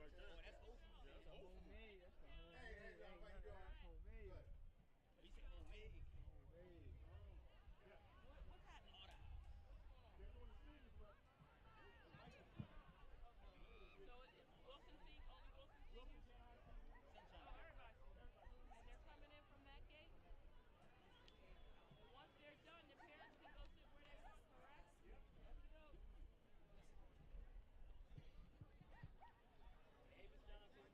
right there. Oh, that's Ophir. Yeah, That's Ophir. Homemade. That's the homemade. Hey, y'all, how you doing? Homemade. Good. He said homemade. Homemade. What kind of order? They're doing the season, but So it's Wilson Seed, only Wilson Seed? Sunshine. Oh, everybody. And they're coming in from that gate? And once they're done, the parents can go sit where they want, correct? Let's go. Hey, Miss Johnson.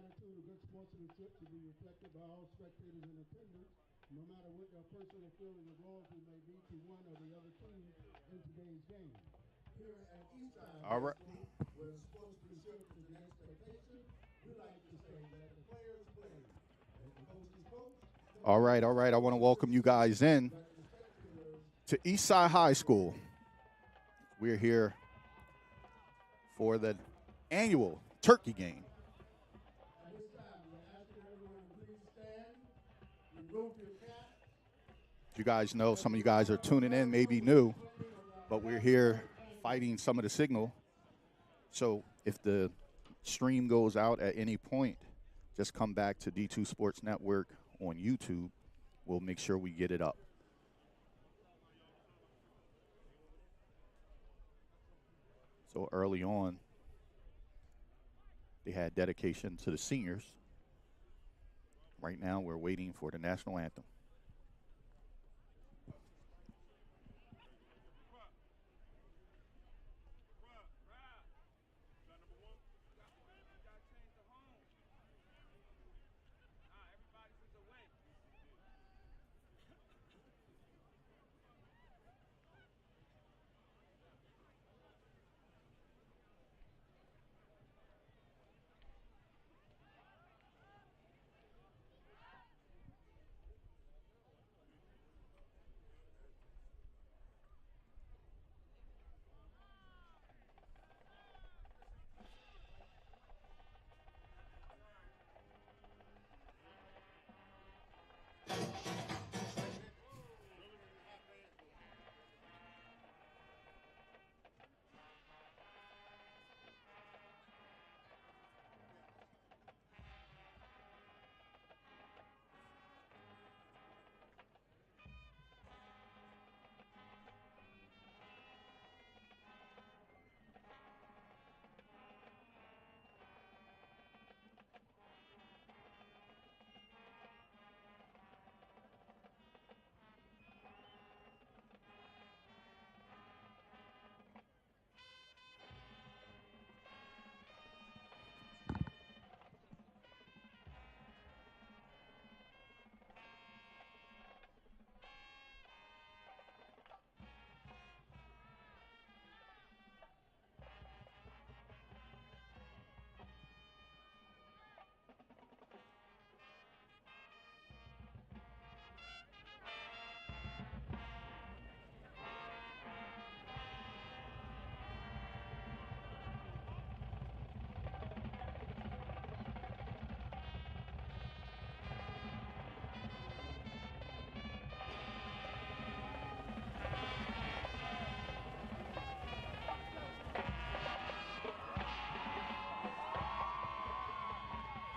attitude of good sportsmanship to be reflected by all spectators in attendance, no matter what their personal feeling of loyalty may be to one or the other team in today's game. Here at Eastside All right. High School, where sportsmanship is an expectation, we like to say that the players play. As the coaches coach, All right. I want to welcome you guys in but the spectators to Eastside High School. We're here for the annual turkey game. at this time, we're asking everyone to please stand, remove your cap. You guys know, some of you guys are tuning in, maybe new, but we're here fighting some of the signal. So if the stream goes out at any point, just come back to D2 Sports Network on YouTube. We'll make sure we get it up. So early on, they had dedication to the seniors. Right now, we're waiting for the national anthem.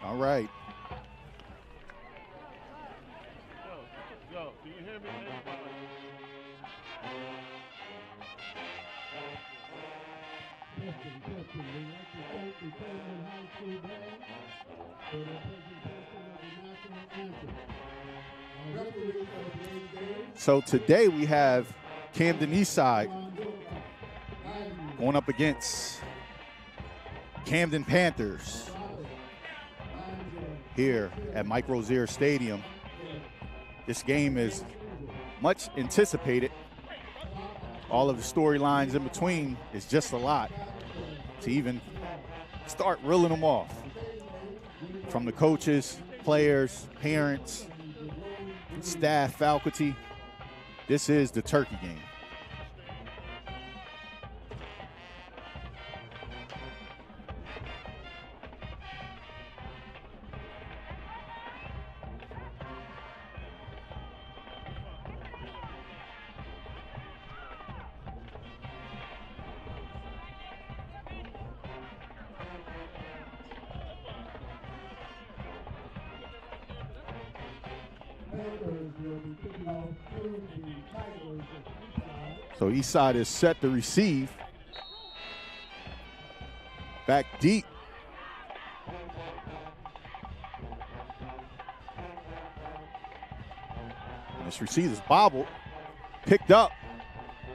All right. Yo, do you hear me? Testing. We'd like to thank the Camden High School band for their presentation of the national anthem. Our referee for today's game, So today we have Camden Eastside Ron Wilcox. going up against Camden Panthers here at Mike Rozier Stadium. This game is much anticipated. All of the storylines in between is just a lot to even start reeling them off. From the coaches, players, parents, staff, faculty, this is the turkey game. So Eastside is set to receive. Back deep. And this receiver's bobbled, picked up,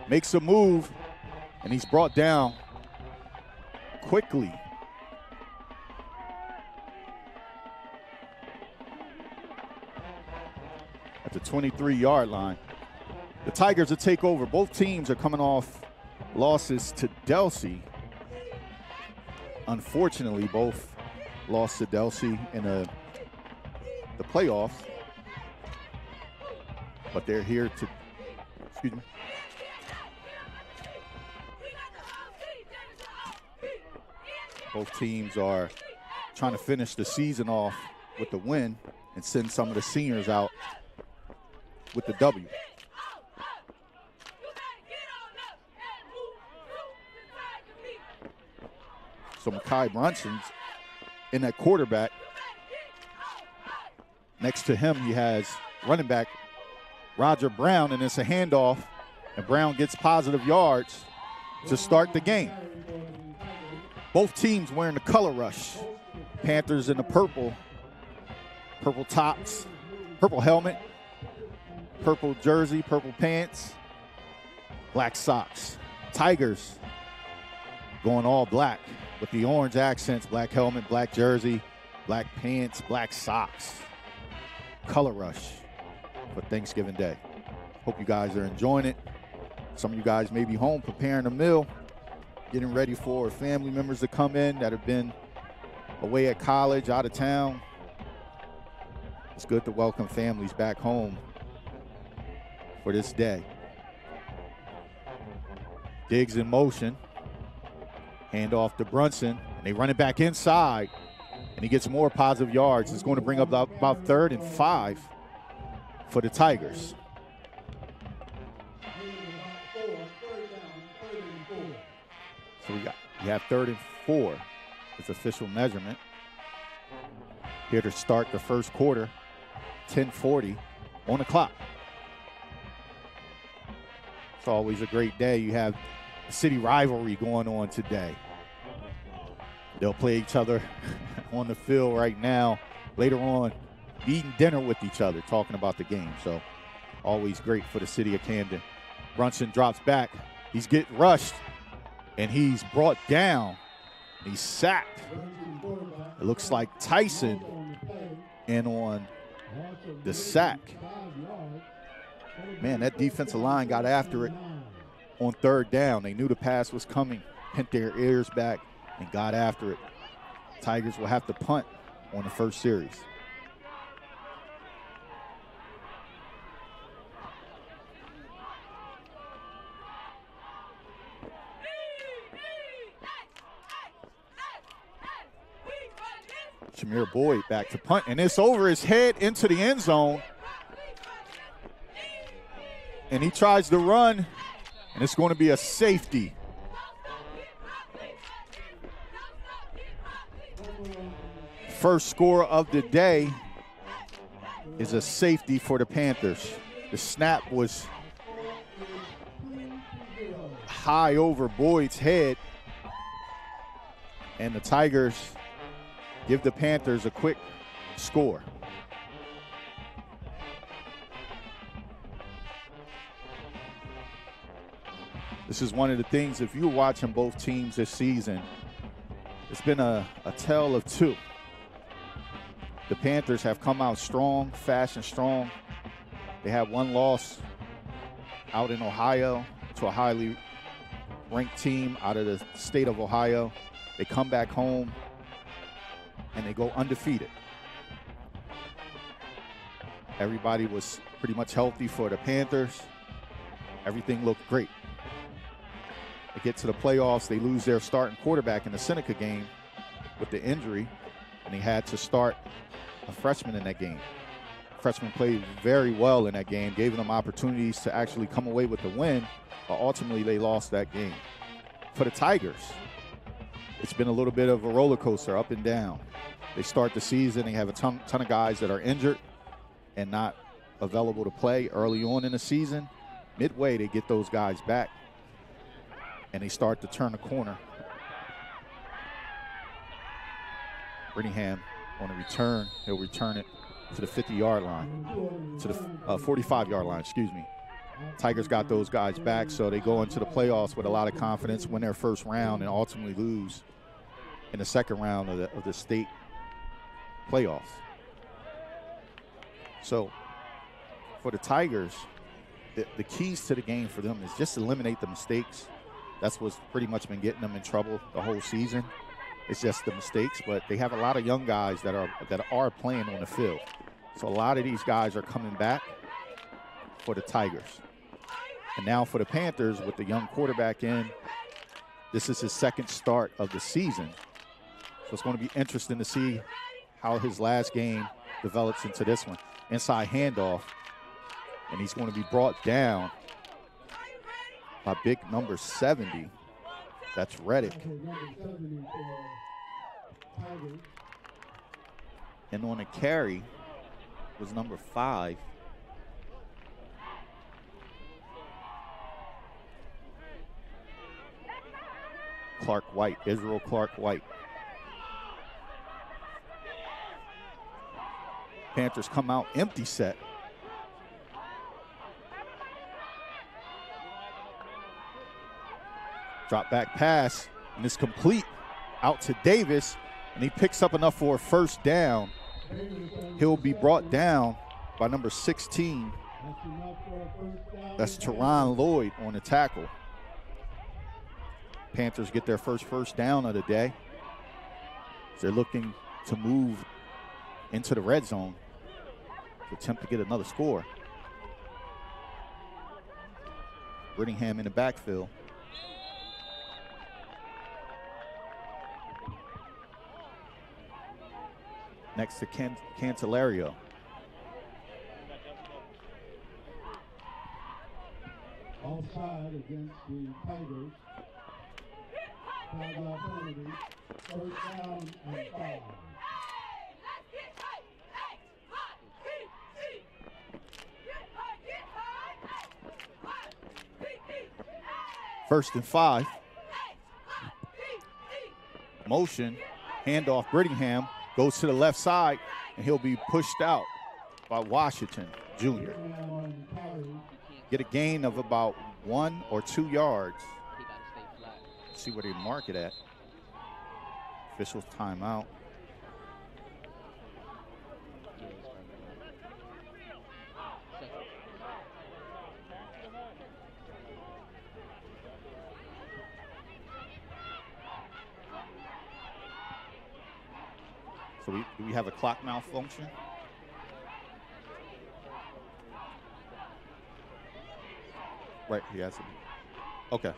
makes a move, and he's brought down quickly. at the 23-yard line. The Tigers will take over. Both teams are coming off losses to Delsea. Unfortunately, both lost to Delsea in the playoffs. But they're here to, excuse me. Both teams are trying to finish the season off with the win and send some of the seniors out with the W. So Mekhi Brunson's in that quarterback. Next to him, he has running back Roger Brown, and it's a handoff, and Brown gets positive yards to start the game. Both teams wearing the color rush. Panthers in the purple tops, purple helmet, purple jersey, purple pants, black socks. Tigers going all black with the orange accents, black helmet, black jersey, black pants, black socks. Color rush for Thanksgiving Day. Hope you guys are enjoying it. Some of you guys may be home preparing a meal, getting ready for family members to come in that have been away at college, out of town. It's good to welcome families back home for this day. Diggs in motion. Hand off to Brunson, and they run it back inside, and he gets more positive yards. It's going to bring up about 3rd and 5 for the Tigers. So we have 3rd and 4 as official measurement. Here to start the first quarter, 10:40 on the clock. It's always a great day. You have a city rivalry going on today. They'll play each other on the field right now. Later on, eating dinner with each other, talking about the game. So always great for the city of Camden. Brunson drops back. He's getting rushed, and he's brought down. He's sacked. It looks like Tyson in on the sack. Man, that defensive line got after it on 3rd down. They knew the pass was coming, bent their ears back, and got after it. Tigers will have to punt on the first series. Shamir Boyd back to punt, and it's over his head into the end zone. And he tries to run, and it's going to be a safety. First score of the day is a safety for the Panthers. The snap was high over Boyd's head, and the Tigers give the Panthers a quick score. This is one of the things, if you're watching both teams this season, it's been a tale of two. The Panthers have come out strong, fast and strong. They had one loss out in Ohio to a highly ranked team out of the state of Ohio. They come back home and they go undefeated. Everybody was pretty much healthy for the Panthers. Everything looked great. They get to the playoffs. They lose their starting quarterback in the Seneca game with the injury, and they had to start a freshman in that game. Freshman played very well in that game, gave them opportunities to actually come away with the win, but ultimately they lost that game. For the Tigers, it's been a little bit of a roller coaster, up and down. They start the season, they have a ton of guys that are injured and not available to play early on in the season. Midway, they get those guys back, and they start to turn the corner. Brittingham on a return, he'll return it to the 50-yard line, to the 45-yard line, excuse me. Tigers got those guys back, so they go into the playoffs with a lot of confidence, win their first round, and ultimately lose in the second round of the state playoffs. So for the Tigers, the keys to the game for them is just eliminate the mistakes. That's what's pretty much been getting them in trouble the whole season. It's just the mistakes, but they have a lot of young guys that are playing on the field. So a lot of these guys are coming back for the Tigers. And now for the Panthers, with the young quarterback in, this is his second start of the season. So it's going to be interesting to see how his last game develops into this one. Inside handoff, and he's going to be brought down by big number 70. That's Reddick. And on a carry was number 5. Clark White, Israel Clark White. Panthers come out empty set. Drop back pass, and it's complete out to Davis, and he picks up enough for a first down. He'll be brought down by number 16. That's Teron Lloyd on the tackle. Panthers get their first down of the day. They're looking to move into the red zone to attempt to get another score. Brittingham in the backfield. Next to Cantalario. Offside against the Tigers. 5-yard penalty. First down and 5. First and 5. Motion, handoff Brittingham, goes to the left side, and he'll be pushed out by Washington Jr. Get a gain of about 1 or 2 yards. See where they mark it at. Officials timeout. So do we have a clock malfunction? Right, he has it. Okay.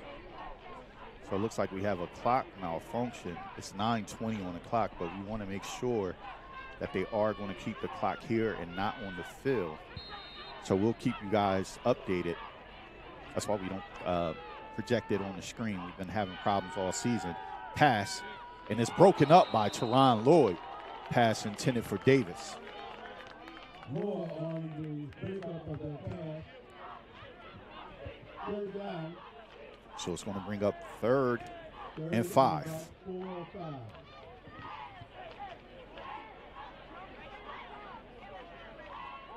So it looks like we have a clock malfunction. It's 9:20 on the clock, but we want to make sure that they are going to keep the clock here and not on the field. So we'll keep you guys updated. That's why we don't project it on the screen. We've been having problems all season. Pass, and it's broken up by Teron Lloyd. Pass intended for Davis. More on the breakup of that pass. Third down. So it's going to bring up third and 5. 4 or 5.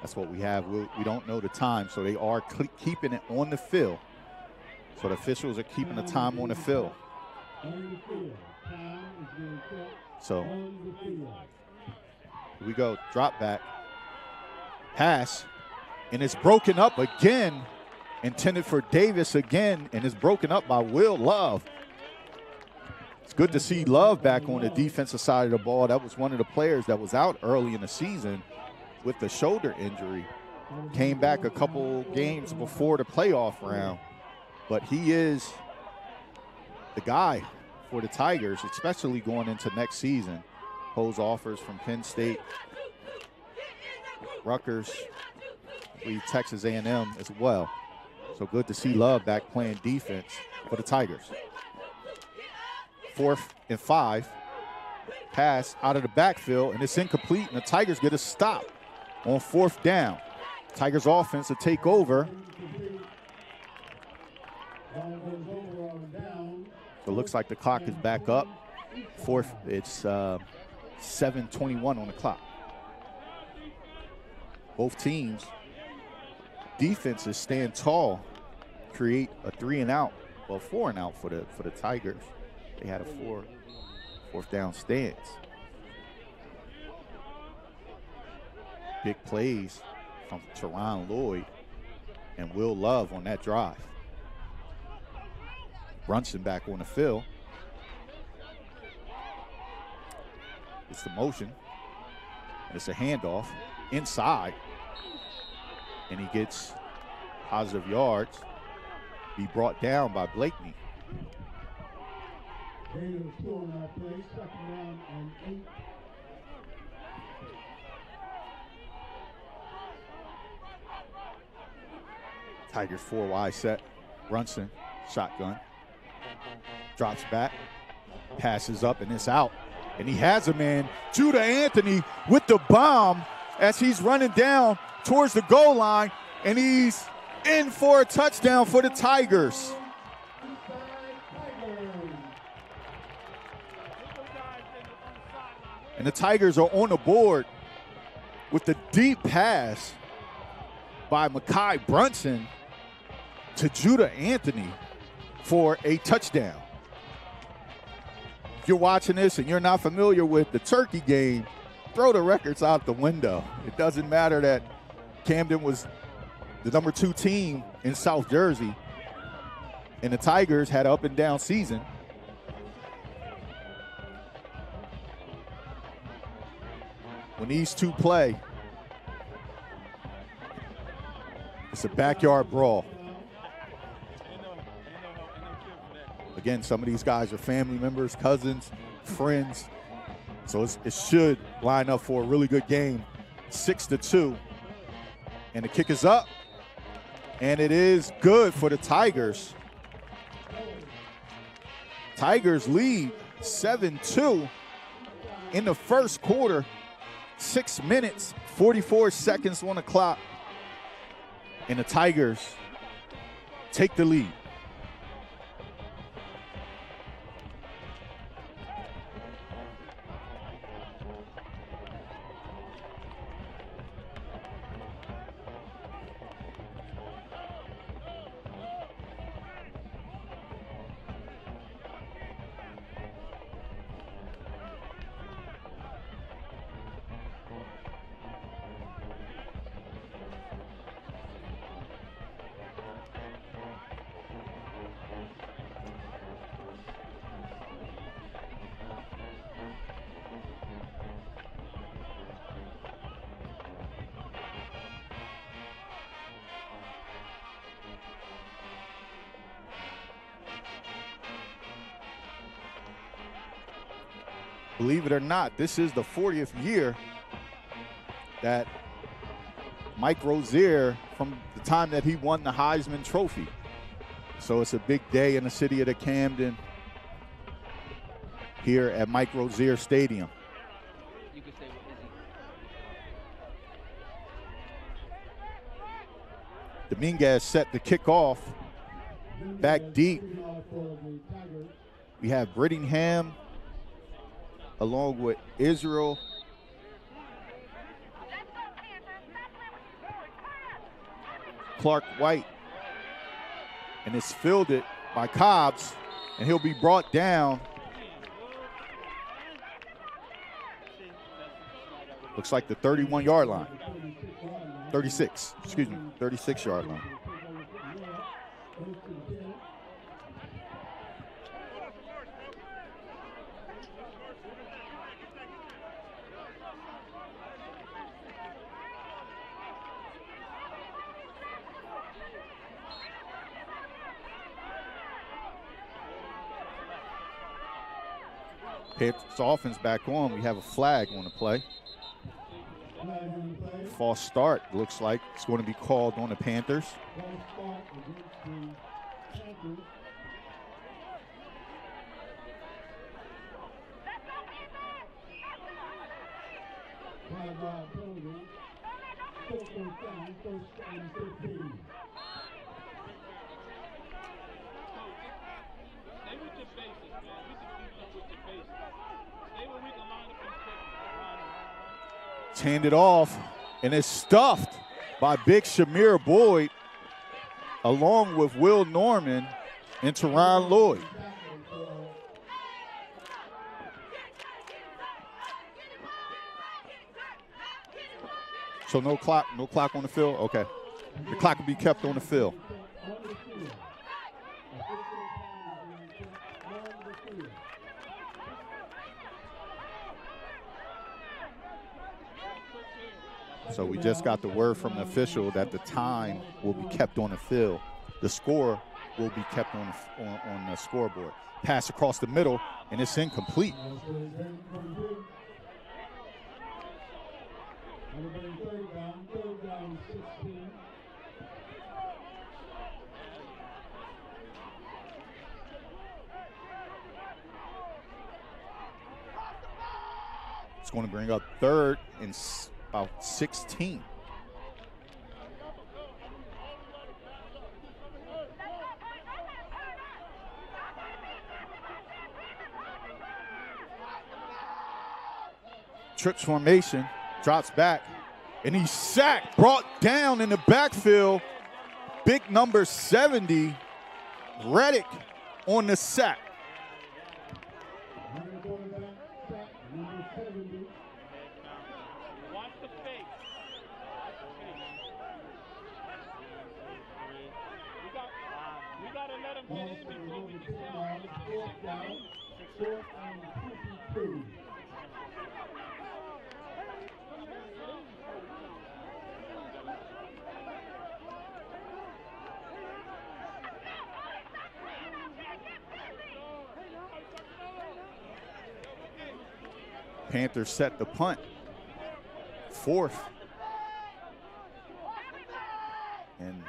That's what we have. We don't know the time, so they are keeping it on the field. So the officials are keeping the time on the field. On the field. Time is being kept So on the field. here we go, drop back, pass, and it's broken up again, intended for Davis again, and it's broken up by Will Love. It's good to see Love back on the defensive side of the ball. That was one of the players that was out early in the season with the shoulder injury. Came back a couple games before the playoff round, but he is the guy for the Tigers, especially going into next season. Holds offers from Penn State, Rutgers, Texas A&M as well. So good to see Love back playing defense for the Tigers. 4th and 5. Pass out of the backfield, and it's incomplete, and the Tigers get a stop on 4th down. Tigers offense to take over. So it looks like the clock is back up. It's 7:21 on the clock. Both teams, defenses stand tall, create a 3 and out, well 4 and out for the Tigers. They had a 4th down stance. Big plays from Teron Lloyd and Will Love on that drive. Brunson back on the field. It's the motion. And it's a handoff inside. And he gets positive yards. Be brought down by Blakeney. Gain of 2 on that play, 2nd down and 8. Tigers 4 wide set. Brunson, shotgun. Drops back, passes up, and it's out. And he has a man, Judah Anthony, with the bomb as he's running down towards the goal line, and he's in for a touchdown for the Tigers. And the Tigers are on the board with the deep pass by Mekhi Brunson to Judah Anthony for a touchdown. If you're watching this and you're not familiar with the Turkey game, throw the records out the window. It doesn't matter that Camden was the number 2 team in South Jersey and the Tigers had an up and down season. When these two play, it's a backyard brawl. Again, some of these guys are family members, cousins, friends. So it should line up for a really good game. 6-2. And the kick is up. And it is good for the Tigers. Tigers lead 7-2 in the first quarter. 6 minutes, 44 seconds on the clock. And the Tigers take the lead. Believe it or not, this is the 40th year that Mike Rozier, from the time that he won the Heisman Trophy. So it's a big day in the city of the Camden here at Mike Rozier Stadium. You could say what is he? Dominguez set the kickoff back deep. We have Brittingham along with Israel. Clark White. And it's fielded by Cobbs, and he'll be brought down. Looks like the 31-yard line. 36, excuse me, 36-yard line. Panthers offense back on. We have a flag on the play. False start, looks like it's going to be called on the Panthers. It's handed off, and it's stuffed by big Shamir Boyd, along with Will Norman and Teron Lloyd. So no clock on the field? Okay. The clock will be kept on the field. So we just got the word from the official that the time will be kept on the field. The score will be kept on the scoreboard. Pass across the middle, and it's incomplete. It's going to bring up third and about 16. Trips formation, drops back, and he's sacked, brought down in the backfield. Big number 70, Reddick on the sack. Panthers set the punt. Fourth. And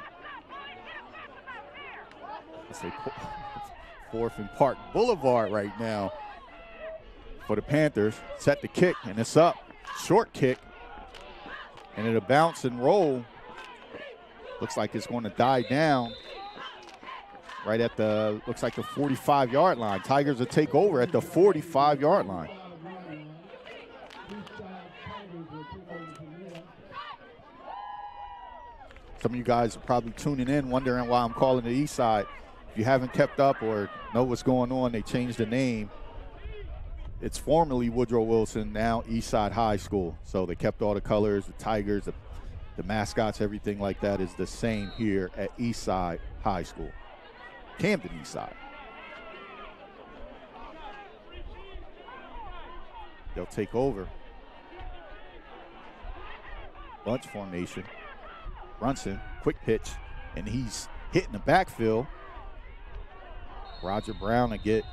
let's say Fourth and Park Boulevard right now for the Panthers. Set the kick, and it's up. Short kick. And it'll bounce and roll. Looks like it's going to die down right at the, looks like the 45-yard line. Tigers will take over at the 45-yard line. Some of you guys are probably tuning in, wondering why I'm calling the Eastside. If you haven't kept up or know what's going on, they changed the name. It's formerly Woodrow Wilson, now Eastside High School. So they kept all the colors, the Tigers, the mascots, everything like that is the same here at Eastside High School. Camden Eastside. They'll take over. Bunch formation. Brunson, quick pitch, and he's hitting the backfield. Roger Brown to get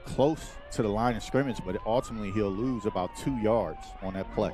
close to the line of scrimmage, but ultimately he'll lose about 2 yards on that play.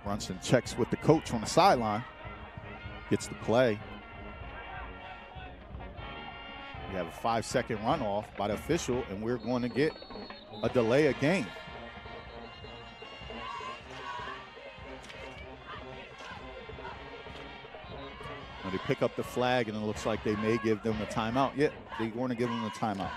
Brunson checks with the coach on the sideline, gets the play. We have a 5-second runoff by the official, and we're going to get a delay of game. When they pick up the flag, and it looks like they may give them a timeout. Yeah, they're going to give them a timeout.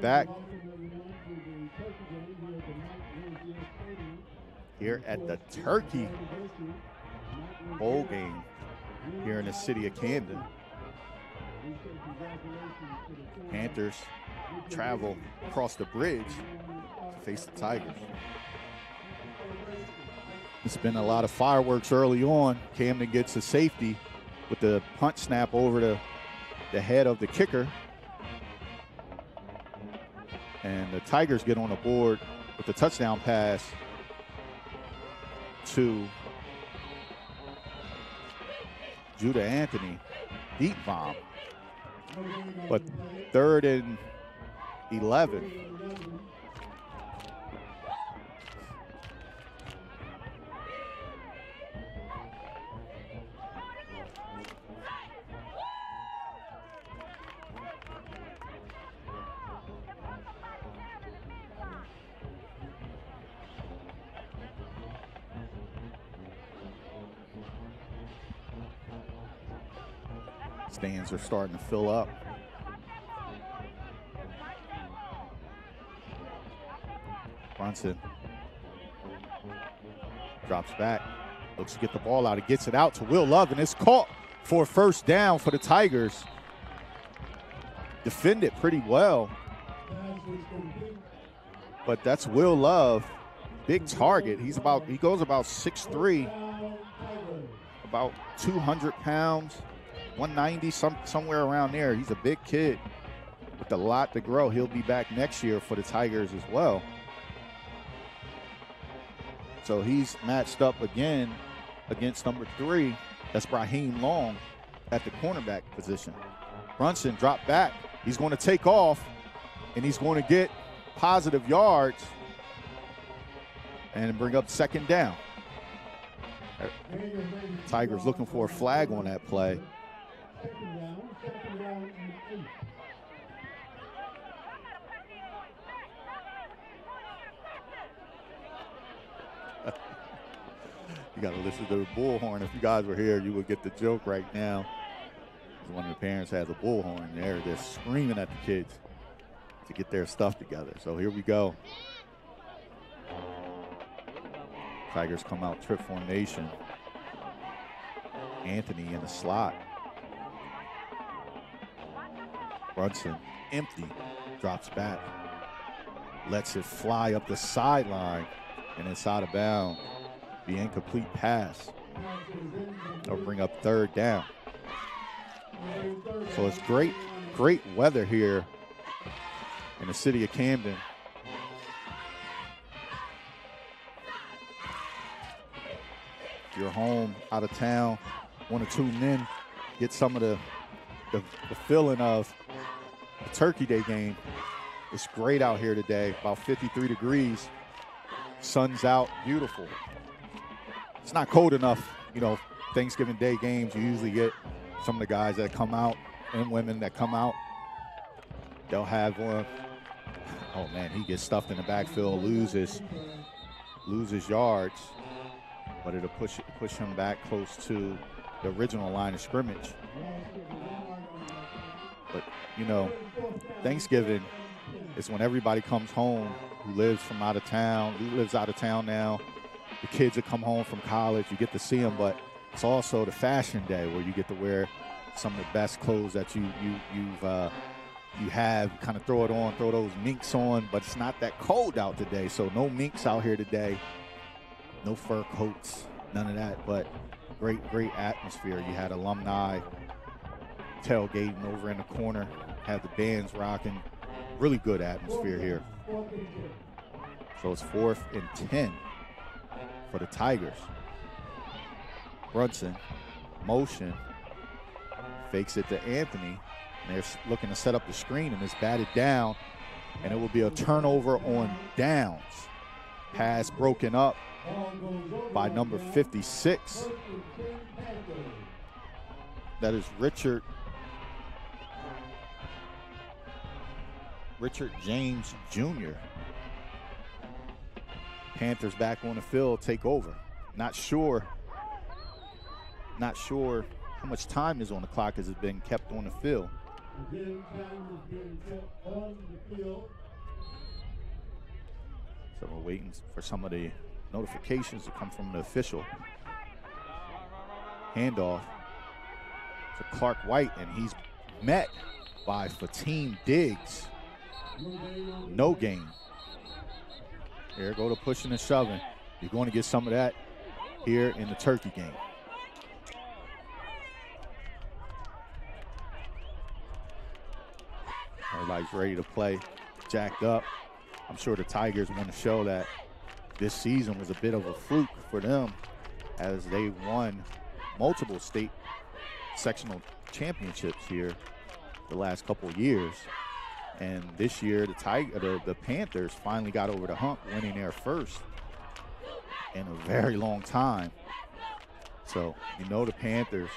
Back here at the Turkey Bowl game here in the city of Camden. Panthers travel across the bridge to face the Tigers. It's been a lot of fireworks early on. Camden gets a safety with the punt snap over the head of the kicker. And the Tigers get on the board with the touchdown pass to Judah Anthony. Deep bomb. But 3rd and 11. Stands are starting to fill up. Brunson drops back, looks to get the ball out. He gets it out to Will Love, and it's caught for a first down for the Tigers. Defended pretty well. But that's Will Love, big target. He goes about 6'3", about 200 pounds. 190, somewhere around there. He's a big kid with a lot to grow. He'll be back next year for the Tigers as well. So he's matched up again against number 3. That's Raheem Long at the cornerback position. Brunson dropped back. He's going to take off, and he's going to get positive yards and bring up 2nd down. Tigers looking for a flag on that play. You got to listen to the bullhorn. If you guys were here, you would get the joke right now. One of the parents has a bullhorn there. They're screaming at the kids to get their stuff together. So here we go. Tigers come out trip formation. Anthony in the slot. Brunson, empty, drops back. Lets it fly up the sideline, and it's out of bounds. The incomplete pass. They'll bring up 3rd down. So it's great weather here in the city of Camden. If you're home, out of town, want to tune in, get some of the feeling of the Turkey Day game. It's great out here today, about 53 degrees. Sun's out, beautiful. It's not cold enough, Thanksgiving Day games, you usually get some of the guys that come out and women that come out. They'll have one. Oh man, he gets stuffed in the backfield, loses yards, but it'll push him back close to the original line of scrimmage. But Thanksgiving is when everybody comes home who lives out of town now. The kids that come home from college, you get to see them, but it's also the fashion day where you get to wear some of the best clothes that you have, kind of throw it on, throw those minks on, but it's not that cold out today, so no minks out here today, no fur coats, none of that, but great atmosphere. You had alumni tailgating over in the corner, had the bands rocking, really good atmosphere here. So it's 4th and 10 for the Tigers. Brunson, motion, fakes it to Anthony, and they're looking to set up the screen, and it's batted down, and it will be a turnover on downs. Pass broken up by number 56. That is Richard James Jr. Panthers back on the field, take over. Not sure how much time is on the clock as it's been kept on the field. So we're waiting for some of the notifications to come from the official. Handoff to Clark White, and he's met by Fatim Diggs. No gain. There go to pushing and shoving. You're going to get some of that here in the turkey game. Everybody's ready to play, jacked up. I'm sure the Tigers want to show that this season was a bit of a fluke for them as they won multiple state sectional championships here the last couple of years. And this year, the Panthers finally got over the hump, winning their first in a very long time. So, you know, the Panthers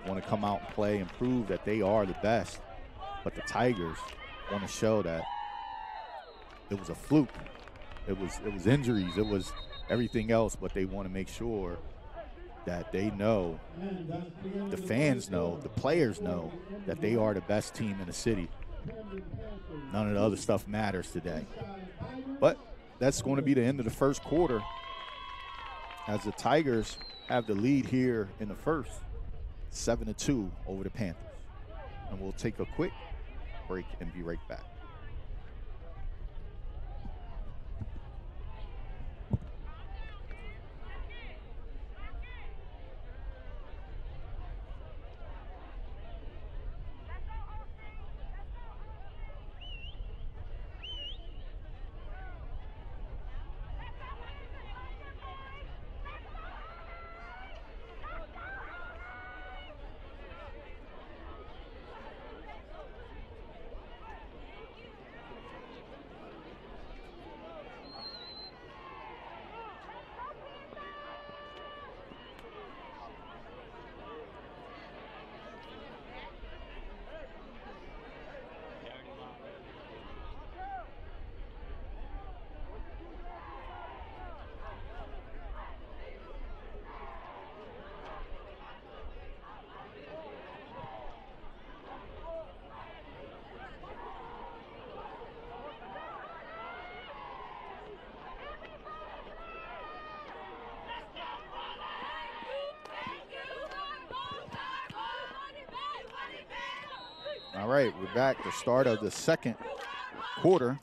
want to come out and play and prove that they are the best. But the Tigers want to show that it was a fluke. It was injuries. It was everything else. But they want to make sure that they know, the fans know, the players know that they are the best team in the city. None of the other stuff matters today. But that's going to be the end of the first quarter as the Tigers have the lead here in the first, 7-2 over the Panthers. And we'll take a quick break and be right back. All right, we're back. The start of the second quarter.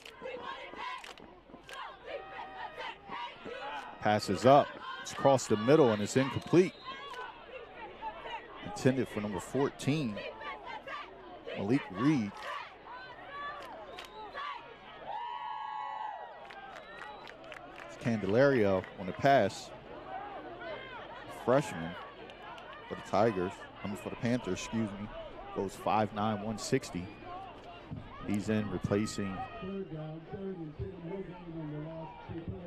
Passes up. It's across the middle and it's incomplete. Intended for number 14, Malik Reed. It's Candelario on the pass. Freshman for the Tigers. For the Panthers, excuse me. Goes 5'9", 160. He's in replacing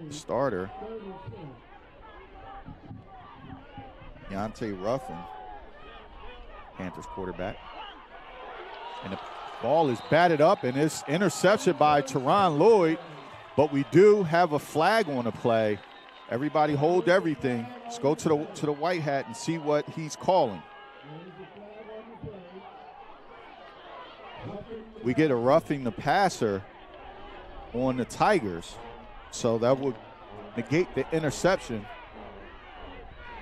the starter, Deontay Ruffin, Panthers quarterback. And the ball is batted up and it's intercepted by Teron Lloyd, but we do have a flag on the play. Everybody hold everything. Let's go to the white hat and see what he's calling. We get a roughing the passer on the Tigers, so that would negate the interception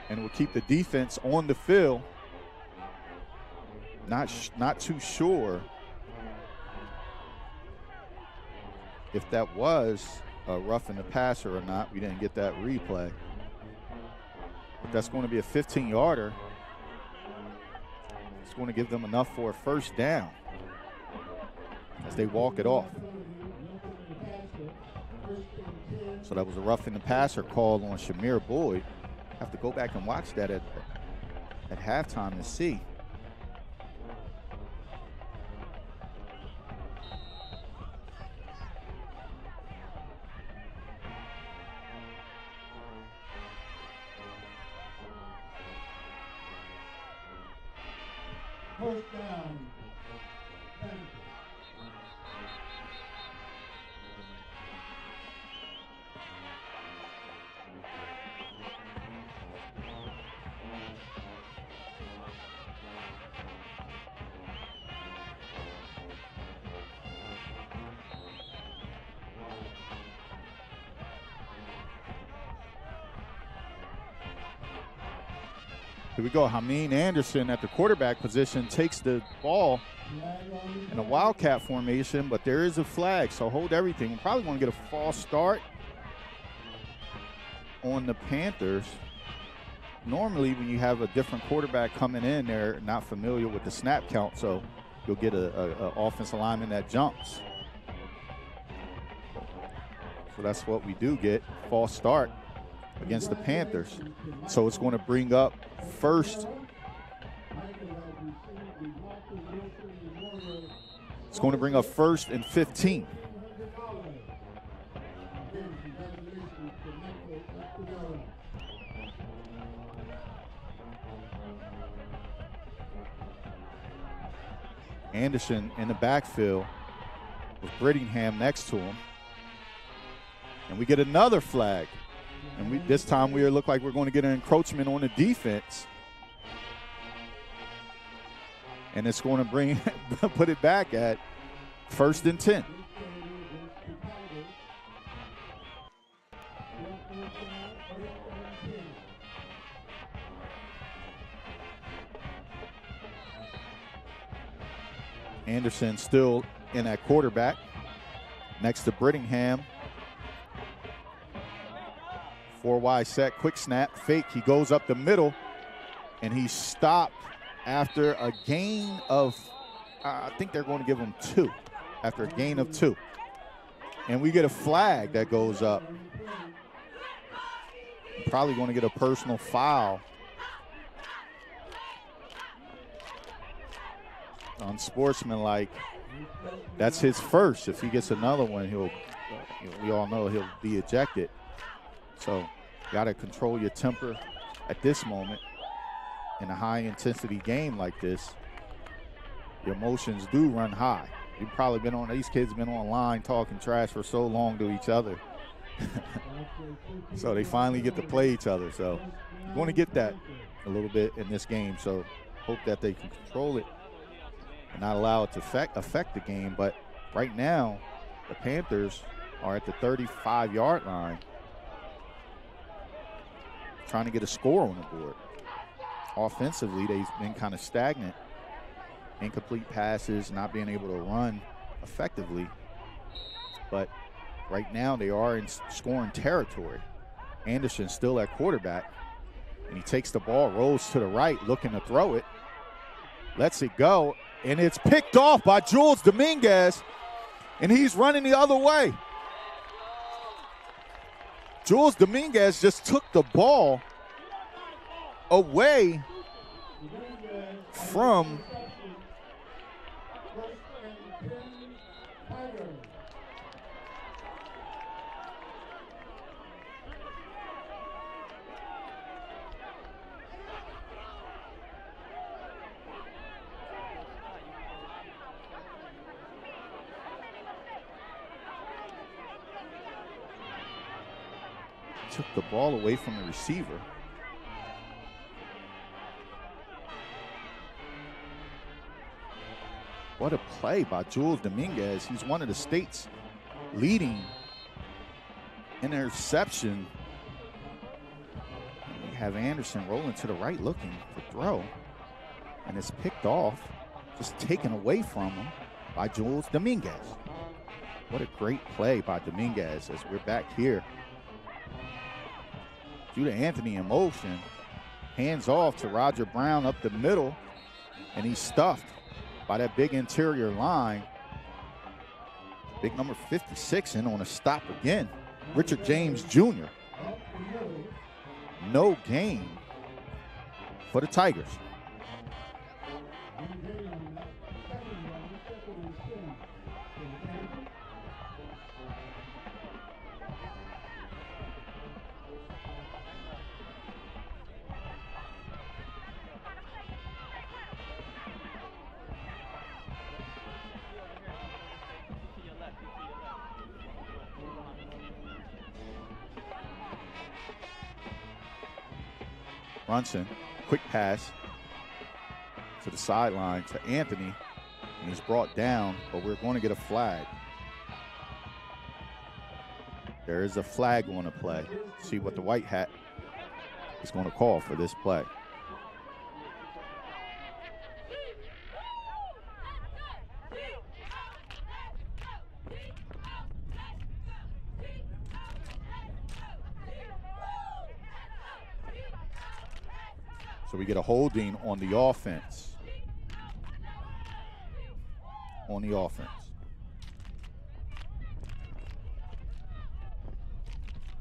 and will keep the defense on the field. Not too sure if that was a roughing the passer or not. We didn't get that replay. But that's going to be a 15-yarder. It's going to give them enough for a first down as they walk it off. So that was a roughing the passer call on Shamir Boyd. Have to go back and watch that at halftime to see. First down. Here we go. Hameen Anderson at the quarterback position takes the ball in a wildcat formation, but there is a flag, so hold everything. We're probably going to get a false start on the Panthers. Normally, when you have a different quarterback coming in, they're not familiar with the snap count, so you'll get a offensive lineman that jumps. So that's what we do get, false start against the Panthers. So it's going to bring up first. It's going to bring up 1st and 15. Anderson in the backfield with Brittingham next to him. And we get another flag. And this time we look like we're going to get an encroachment on the defense. And it's going to put it back at 1st and 10. Anderson still in at quarterback next to Brittingham. 4 set, quick snap, fake. He goes up the middle, and he's stopped after a gain of, I think they're going to give him 2, after a gain of 2. And we get a flag that goes up. Probably going to get a personal foul. Unsportsmanlike. That's his first. If he gets another one, we all know he'll be ejected. So got to control your temper at this moment in a high-intensity game like this. Your emotions do run high. You've probably been on, these kids have been online talking trash for so long to each other. So they finally get to play each other. So you're going to get that a little bit in this game. So hope that they can control it and not allow it to affect the game. But right now, the Panthers are at the 35-yard line, trying to get a score on the board. Offensively, they've been kind of stagnant. Incomplete passes, not being able to run effectively. But right now, they are in scoring territory. Anderson still at quarterback, and he takes the ball, rolls to the right, looking to throw it, lets it go, and it's picked off by Jules Dominguez, and he's running the other way. Jules Dominguez just took the ball away from the ball away from the receiver. What a play by Jules Dominguez. He's one of the state's leading interception. We have Anderson rolling to the right looking for throw, and it's picked off, just taken away from him by Jules Dominguez. What a great play by Dominguez as we're back here. Judah Anthony in motion, hands off to Roger Brown up the middle, and he's stuffed by that big interior line. Big number 56 in on a stop again. Richard James Jr. No gain for the Tigers. Brunson, quick pass to the sideline to Anthony, and he's brought down, but we're going to get a flag. There is a flag on the play. See what the white hat is going to call for this play. So we get a holding on the offense. On the offense.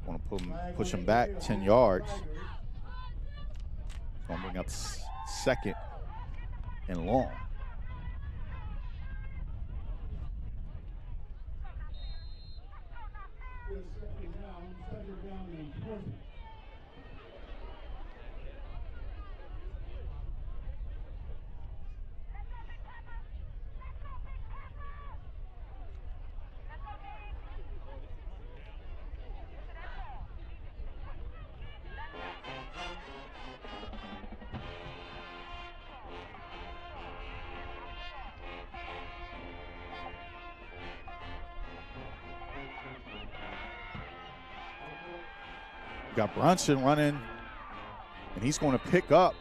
Want to push him back 10 yards. Going to bring up second and long. Second down and 20. Got Brunson running, and he's going to pick up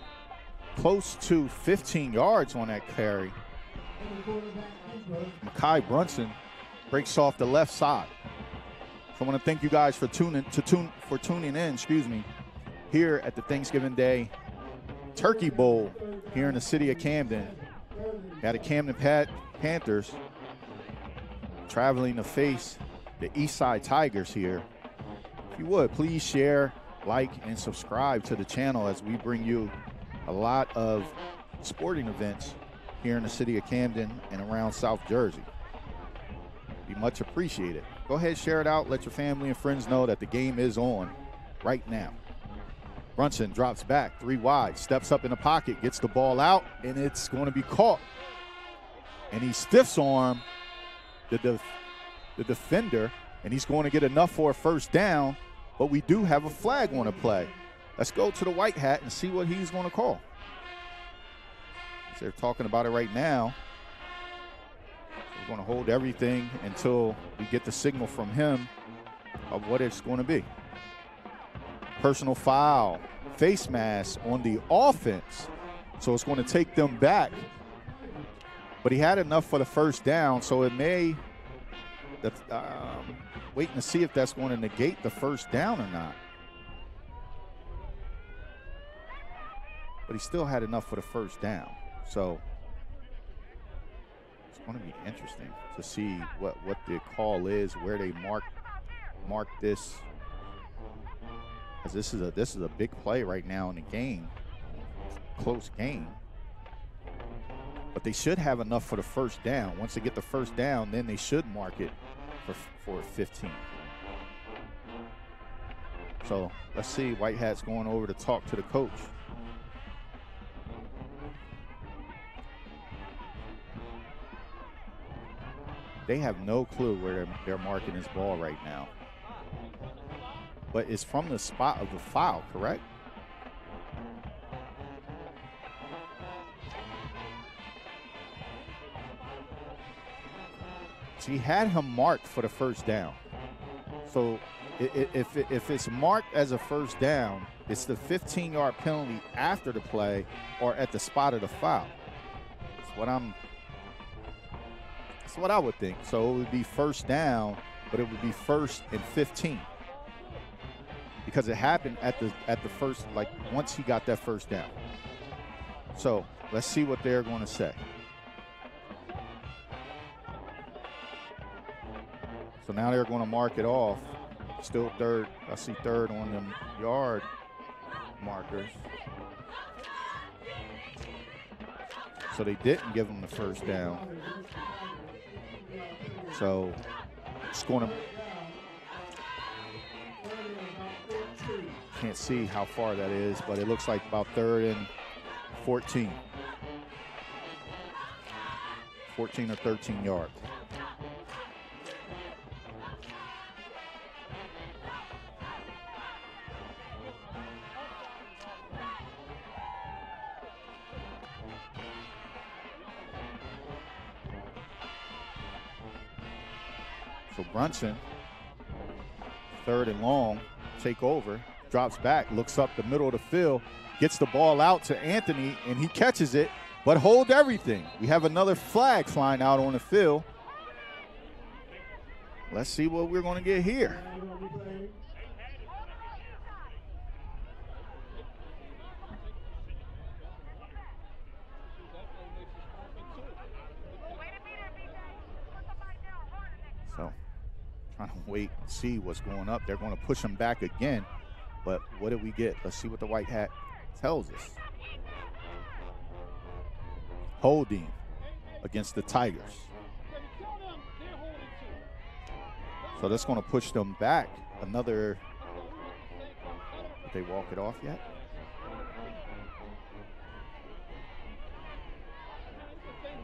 close to 15 yards on that carry. Mekhi Brunson breaks off the left side. So I want to thank you guys for tuning in, here at the Thanksgiving Day Turkey Bowl here in the city of Camden. Got the Camden Panthers traveling to face the Eastside Tigers here. If you would, please share, like, and subscribe to the channel as we bring you a lot of sporting events here in the city of Camden and around South Jersey. Be much appreciated. Go ahead, share it out. Let your family and friends know that the game is on right now. Brunson drops back, 3 wide, steps up in the pocket, gets the ball out, and it's going to be caught. And he stiffs arm the defender, and he's going to get enough for a first down, but we do have a flag on the play. Let's go to the white hat and see what he's going to call. They're talking about it right now. We're going to hold everything until we get the signal from him of what it's going to be. Personal foul, face mask on the offense. So it's going to take them back. But he had enough for the first down, so it may waiting to see if that's going to negate the first down or not. But he still had enough for the first down. So it's going to be interesting to see what the call is, where they mark this. Because this is a big play right now in the game. Close game. But they should have enough for the first down. Once they get the first down, then they should mark it for 15. So let's see. White Hat's going over to talk to the coach. They have no clue where they're marking this ball right now. But it's from the spot of the foul, correct? So he had him marked for the first down. So if it's marked as a first down, it's the 15-yard penalty after the play or at the spot of the foul. That's what I would think. So it would be first down, but it would be 1st and 15. Because it happened at the first, like once he got that first down. So let's see what they're going to say. So now they're going to mark it off. Still third. I see third on them yard markers. So they didn't give him the first down. So it's going to. Can't see how far that is, but it looks like about 3rd and 14. 14 or 13 yards. So Brunson, 3rd and long, take over. Drops back, looks up the middle of the field, gets the ball out to Anthony, and he catches it, but hold everything. We have another flag flying out on the field. Let's see what we're going to get here. Trying to wait and see what's going up. They're going to push him back again. But what did we get? Let's see what the white hat tells us. Holding against the Tigers. So that's going to push them back another. Did they walk it off yet?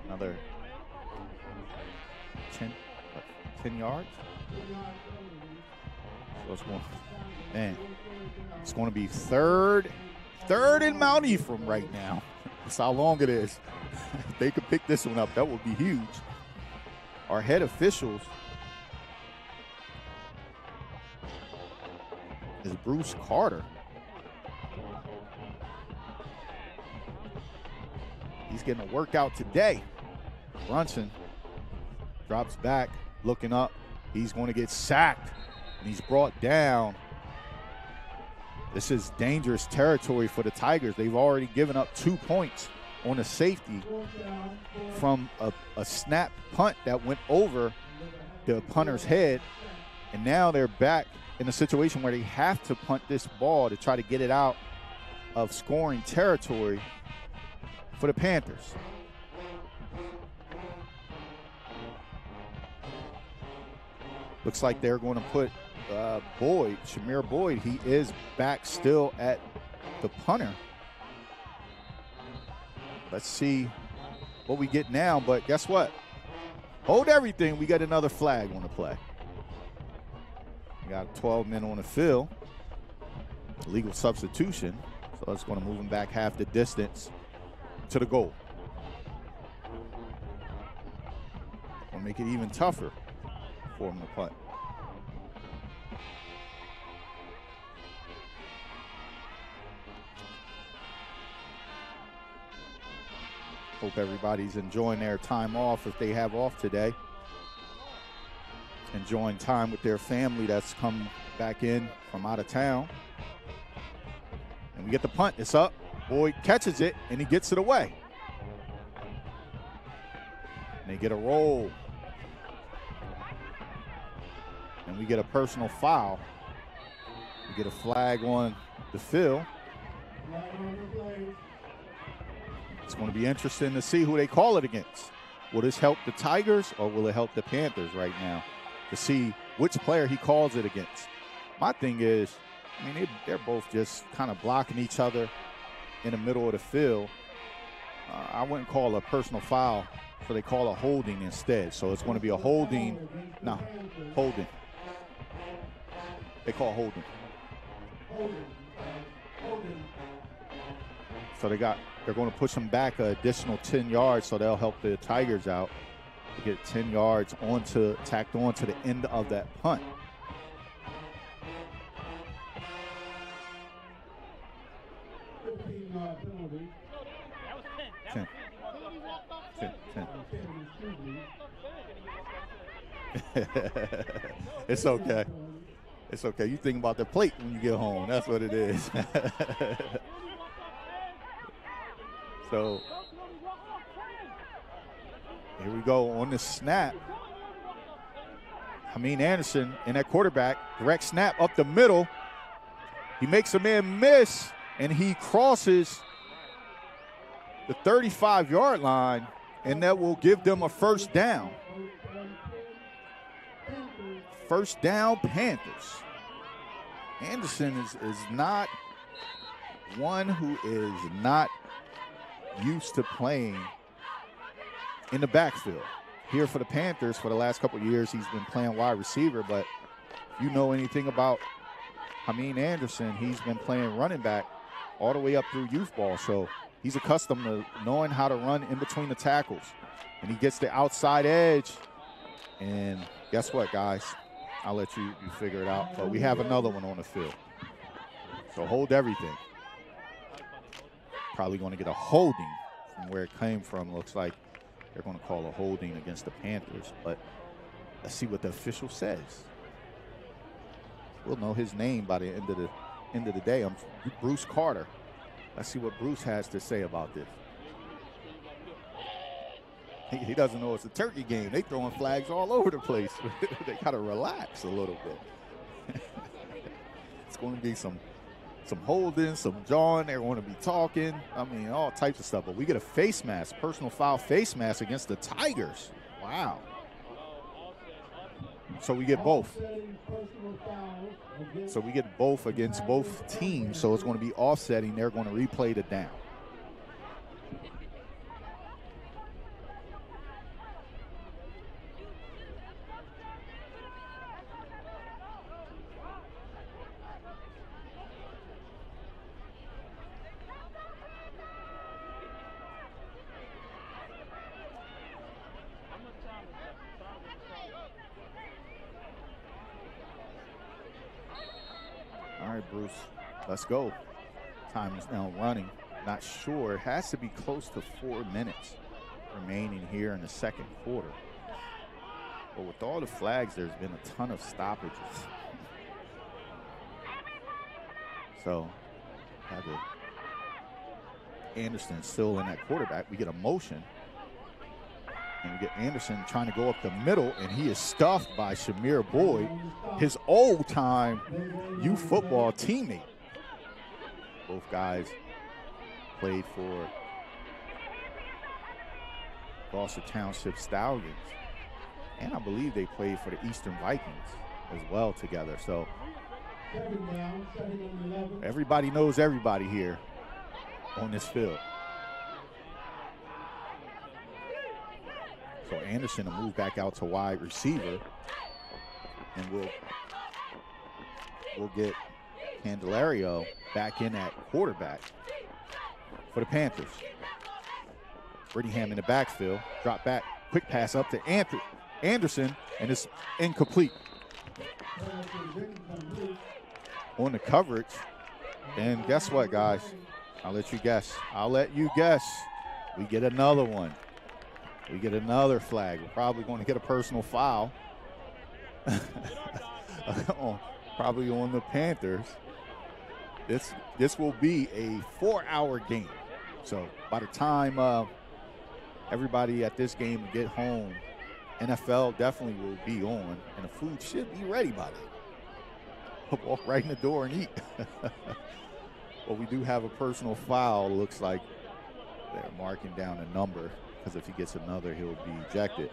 Another 10 yards. So it's going, man, it's going to be third and Mount Ephraim right now. That's how long it is. If they could pick this one up, that would be huge. Our head officials is Bruce Carter. He's getting a workout today. Brunson drops back, looking up. He's going to get sacked, and he's brought down. This is dangerous territory for the Tigers. They've already given up 2 points on a safety from a snap punt that went over the punter's head, and now they're back in a situation where they have to punt this ball to try to get it out of scoring territory for the Panthers. Looks like they're going to put Boyd, Shamir Boyd, he is back still at the punter. Let's see what we get now, but guess what? Hold everything, we got another flag on the play. We got 12 men on the field. Illegal substitution, so that's going to move them back half the distance to the goal. Will make it even tougher for them to punt. Hope everybody's enjoying their time off if they have off today. Enjoying time with their family that's come back in from out of town. And we get the punt. It's up. Boyd catches it, and he gets it away. And they get a roll. And we get a personal foul. We get a flag on the field. It's going to be interesting to see who they call it against. Will this help the Tigers or will it help the Panthers right now to see which player he calls it against? My thing is, I mean, they're both just kind of blocking each other in the middle of the field. I wouldn't call a personal foul, so they call a holding instead. So it's going to be a holding. No, holding. They call holding. So they're going to push them back an additional 10 yards, so they'll help the Tigers out to get 10 yards tacked on to the end of that punt. Ten. It's okay. It's okay. You think about the plate when you get home. That's what it is. So here we go on the snap. Hameen Anderson in that quarterback, direct snap up the middle. He makes a man miss, and he crosses the 35-yard line, and that will give them a first down. First down, Panthers. Anderson is not one who is not used to playing in the backfield. Here for the Panthers for the last couple of years, he's been playing wide receiver, but if you know anything about Hameen Anderson, he's been playing running back all the way up through youth ball, so he's accustomed to knowing how to run in between the tackles. And he gets the outside edge, and guess what, guys? I'll let you figure it out, but we have another one on the field. So hold everything. Probably going to get a holding from where it came from. Looks like they're going to call a holding against the Panthers, but let's see what the official says. We'll know his name by the end of the day. I'm Bruce Carter. Let's see what Bruce has to say about this. He doesn't know it's a turkey game. They throwing flags all over the place. They gotta relax a little bit. It's going to be some holding, some jawing. They're going to be talking. I mean, all types of stuff. But we get a face mask, personal foul face mask against the Tigers. Wow. So we get both. So we get both against both teams. So it's going to be offsetting. They're going to replay the down. All right, Bruce, let's go. Time is now running. Not sure. It has to be close to 4 minutes remaining here in the second quarter. But with all the flags, there's been a ton of stoppages. So, Anderson still in that quarterback. We get a motion. And we get Anderson trying to go up the middle, and he is stuffed by Shamir Boyd, his old-time youth football teammate. Both guys played for Gloucester Township Stallions, and I believe they played for the Eastern Vikings as well together. So everybody knows everybody here on this field. So Anderson will move back out to wide receiver, and we'll get Candelario back in at quarterback for the Panthers. Brittingham in the backfield, drop back, quick pass up to Anderson, and it's incomplete. On the coverage, and guess what, guys? I'll let you guess. We get another one. We get another flag. We're probably going to get a personal foul. Probably on the Panthers. This will be a 4-hour game. So by the time everybody at this game will get home, NFL definitely will be on, and the food should be ready by then. Walk right in the door and eat. But we do have a personal foul. Looks like they're marking down a number, because if he gets another, he'll be ejected.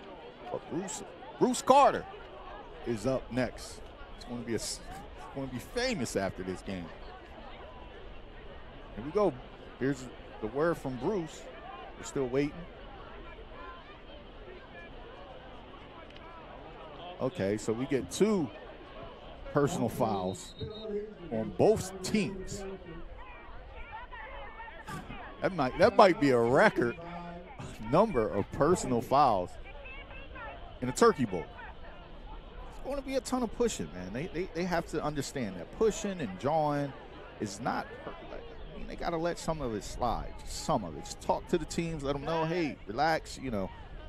But Bruce Carter is up next. It's going to be famous after this game. Here we go. Here's the word from Bruce. We're still waiting. Okay, so we get 2 personal fouls on both teams. That might be a record number of personal fouls in a Turkey Bowl. It's going to be a ton of pushing, man. They have to understand that pushing and jawing is not perfect. I mean, they got to let some of it slide, just some of it. Just talk to the teams, let them know, hey, relax,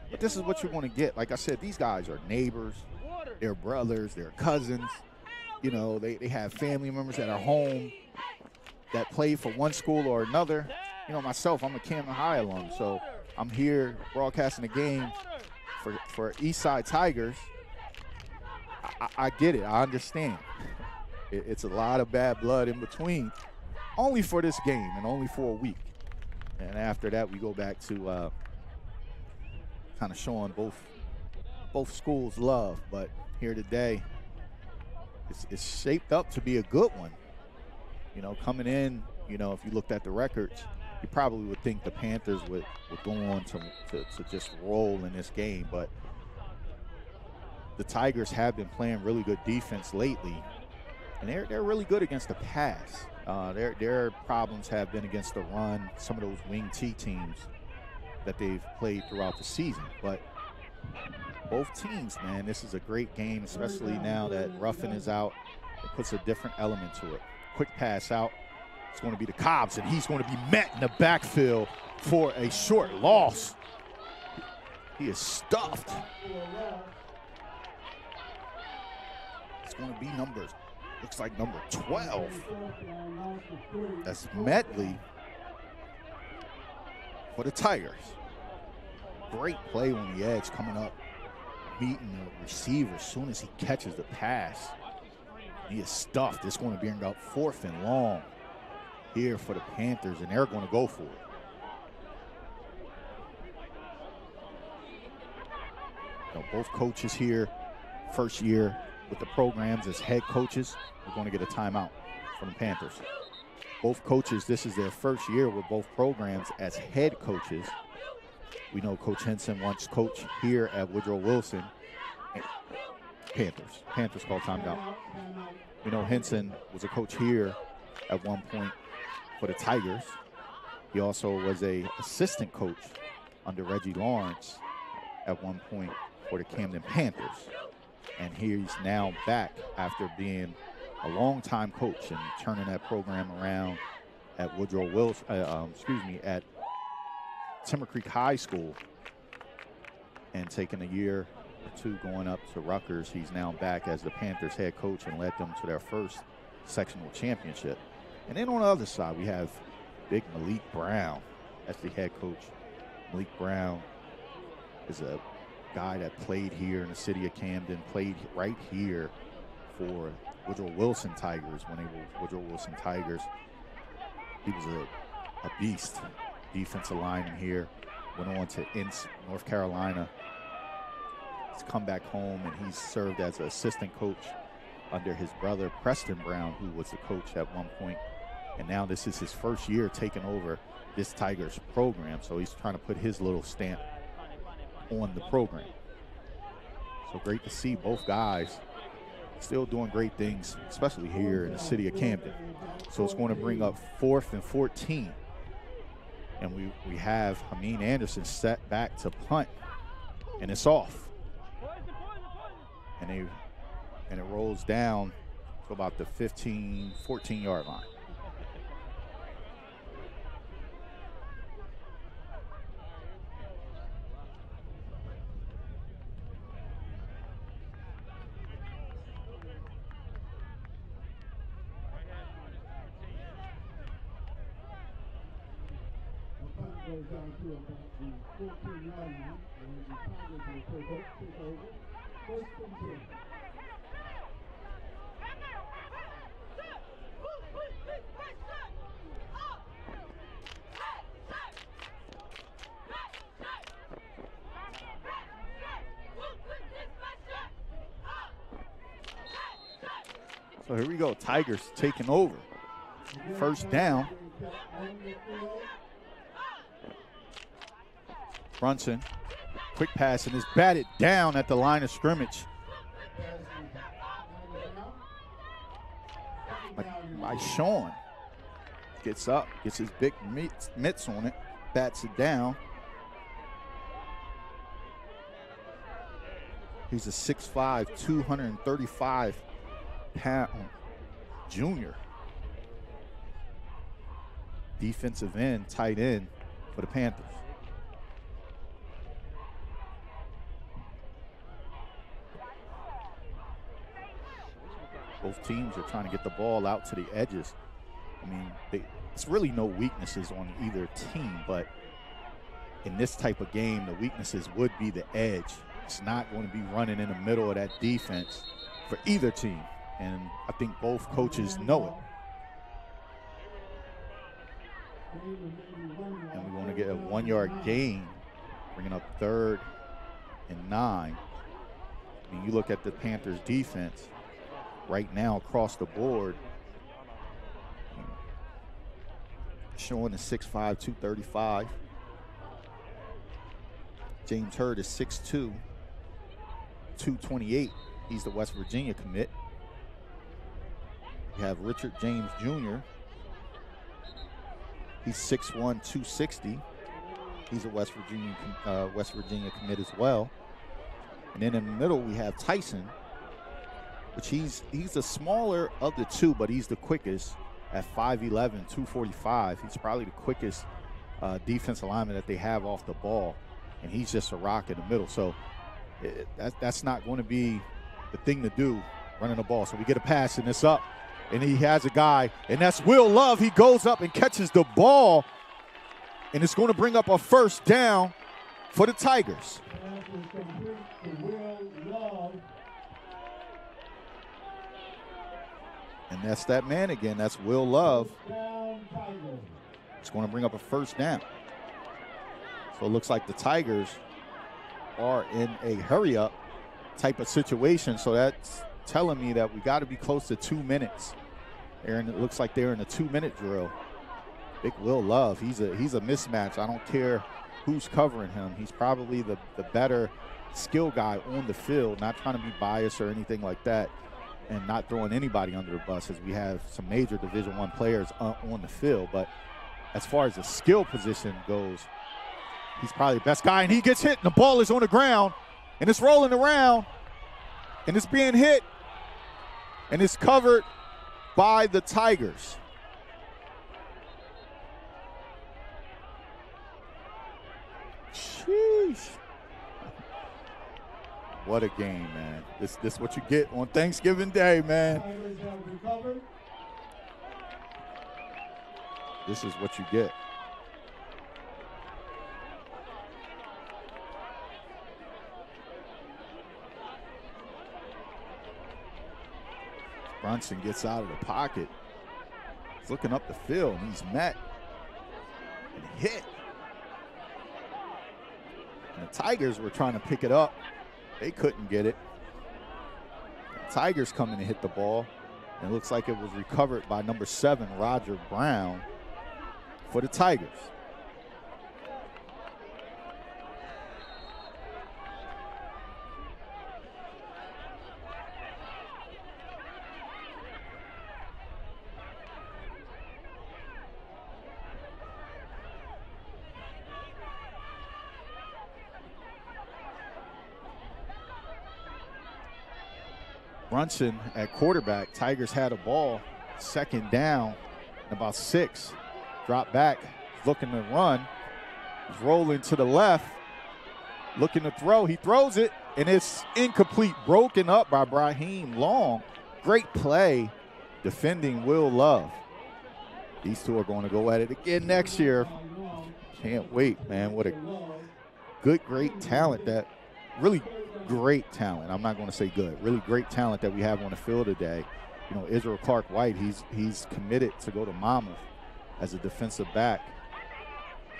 But this is what you want to get. Like I said, these guys are neighbors, they're brothers, they're cousins. They have family members that are home that play for one school or another. Myself, I'm a Camden High alum, so I'm here broadcasting a game for Eastside Tigers. I get it. I understand. It's a lot of bad blood in between, only for this game and only for a week. And after that, we go back to kind of showing both schools love. But here today, it's shaped up to be a good one. Coming in, if you looked at the records, you probably would think the Panthers would go on to just roll in this game. But the Tigers have been playing really good defense lately, and they're really good against the pass. Their problems have been against the run, some of those wing T teams that they've played throughout the season. But both teams, man, this is a great game, especially now that Ruffin is out. It puts a different element to it. Quick pass out. It's going to be the Cobbs, and he's going to be met in the backfield for a short loss. He is stuffed. It's going to be looks like number 12. That's Medley for the Tigers. great play on the edge, coming up, meeting the receiver as soon as he catches the pass. He is stuffed. It's going to bring up 4th and long here for the Panthers, and they're going to go for it. Now, both coaches here, first year with the programs as head coaches, we're going to get a timeout from the Panthers. Both coaches, this is their first year with both programs as head coaches. We know Coach Henson once coached here at Woodrow Wilson. Panthers called timeout. We know Henson was a coach here at one point for the Tigers. He also was a assistant coach under Reggie Lawrence at one point for the Camden Panthers. And he's now back after being a long-time coach and turning that program around at Woodrow Wilson, at Timber Creek High School, and taking a year or two going up to Rutgers. He's now back as the Panthers head coach and led them to their first sectional championship. And then on the other side, we have big Malik Brown as the head coach. Malik Brown is a guy that played here in the city of Camden, played right here for Woodrow Wilson Tigers when they were Woodrow Wilson Tigers. He was a beast, defensive lineman here. Went on to North Carolina. He's come back home, and he's served as an assistant coach under his brother Preston Brown, who was the coach at one point. And now this is his first year taking over this Tigers program, so he's trying to put his little stamp on the program. So great to see both guys still doing great things, especially here in the city of Camden. So it's going to bring up 4th and 14. And we have Hameen Anderson set back to punt, and it's off. And it rolls down to about the 14-yard line. Goes down to about the 14-yard line, and the Tigers will take over. 1st and 10. So here we go, Tigers taking over. First down. Brunson, quick pass, and is batted down at the line of scrimmage by Sean. Gets up, gets his big mitts on it, bats it down. He's a 6'5", 235-pound junior. Defensive end, tight end for the Panthers. Both teams are trying to get the ball out to the edges. I mean, it's really no weaknesses on either team, but in this type of game, the weaknesses would be the edge. It's not going to be running in the middle of that defense for either team, and I think both coaches know it. And we want to get a 1-yard gain, bringing up 3rd and 9. I mean, you look at the Panthers' defense right now across the board, showing the 6'5", 235. James Hurd is 6'2", 228. He's the West Virginia commit. We have Richard James Jr. He's 6'1", 260. He's a West Virginia commit as well. And then in the middle we have Tyson, which he's the smaller of the two, but he's the quickest at 5'11", 245. He's probably the quickest defensive lineman that they have off the ball, and he's just a rock in the middle. So that's not going to be the thing to do, running the ball. So we get a pass, and it's up, and he has a guy, and that's Will Love. He goes up and catches the ball, and it's going to bring up a 1st down for the Tigers. Pass is complete to Will Love. And that's that man again. That's Will Love. Down Tigers. It's going to bring up a first down. So it looks like the Tigers are in a hurry-up type of situation. So that's telling me that we got to be close to 2 minutes. It looks like they're in a 2-minute drill. Big Will Love, he's a mismatch. I don't care who's covering him. He's probably the better skill guy on the field, not trying to be biased or anything like that, and not throwing anybody under the bus, as we have some major Division I players on the field. But as far as the skill position goes, he's probably the best guy, and he gets hit, and the ball is on the ground, and it's rolling around, and it's being hit, and it's covered by the Tigers. Sheesh. What a game, man. This what you get on Thanksgiving Day, man. Tigers have recovered. This is what you get. Brunson gets out of the pocket. He's looking up the field, and he's met and hit. And the Tigers were trying to pick it up. They couldn't get it. The Tigers come in and hit the ball. And it looks like it was recovered by number 7, Roger Brown, for the Tigers. Brunson at quarterback. Tigers had a ball, second down, and about 6. Drop back, looking to run. He's rolling to the left, looking to throw. He throws it, and it's incomplete, broken up by Brahim Long. Great play defending Will Love. These two are going to go at it again next year. Can't wait, man. What a good, great talent that really great talent. I'm not going to say good. Really great talent that we have on the field today. You know, Israel Clark White, he's committed to go to Monmouth as a defensive back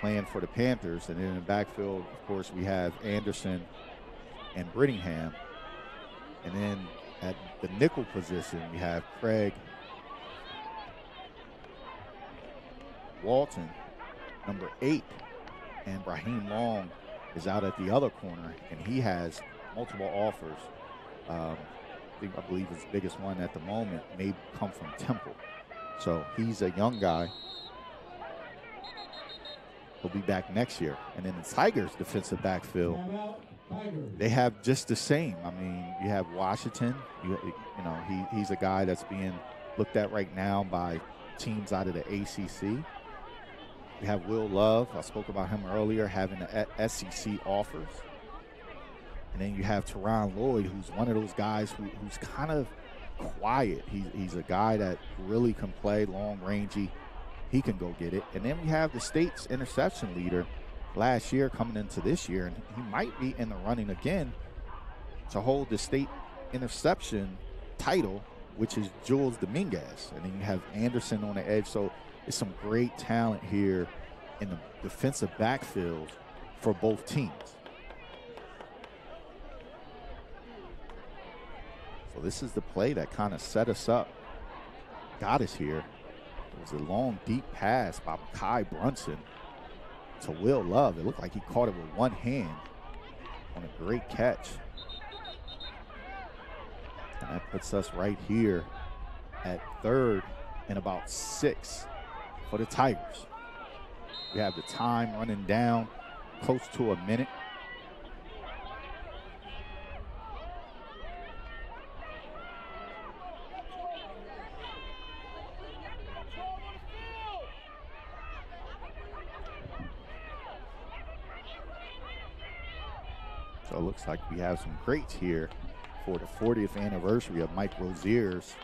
playing for the Panthers. And then in the backfield, of course, we have Anderson and Brittingham. And then at the nickel position, we have Craig Walton, number 8. And Brahim Long is out at the other corner, and he has multiple offers. I believe his biggest one at the moment may come from Temple. So he's a young guy. He'll be back next year. And then the Tigers defensive backfield, they have just the same. I mean, you have Washington. You know, he's a guy that's being looked at right now by teams out of the ACC. We have Will Love. I spoke about him earlier, having the SEC offers. And then you have Teron Lloyd, who's one of those guys who's kind of quiet. He's a guy that really can play long rangey. He can go get it. And then we have the state's interception leader last year coming into this year, and he might be in the running again to hold the state interception title, which is Jules Dominguez. And then you have Anderson on the edge. So it's some great talent here in the defensive backfield for both teams. So this is the play that kind of set us up, got us here. It was a long, deep pass by Kai Brunson to Will Love. It looked like he caught it with one hand on a great catch. And that puts us right here at 3rd and about 6 for the Tigers. We have the time running down close to a minute. So it looks like we have some greats here for the 40th anniversary of Mike Rozier's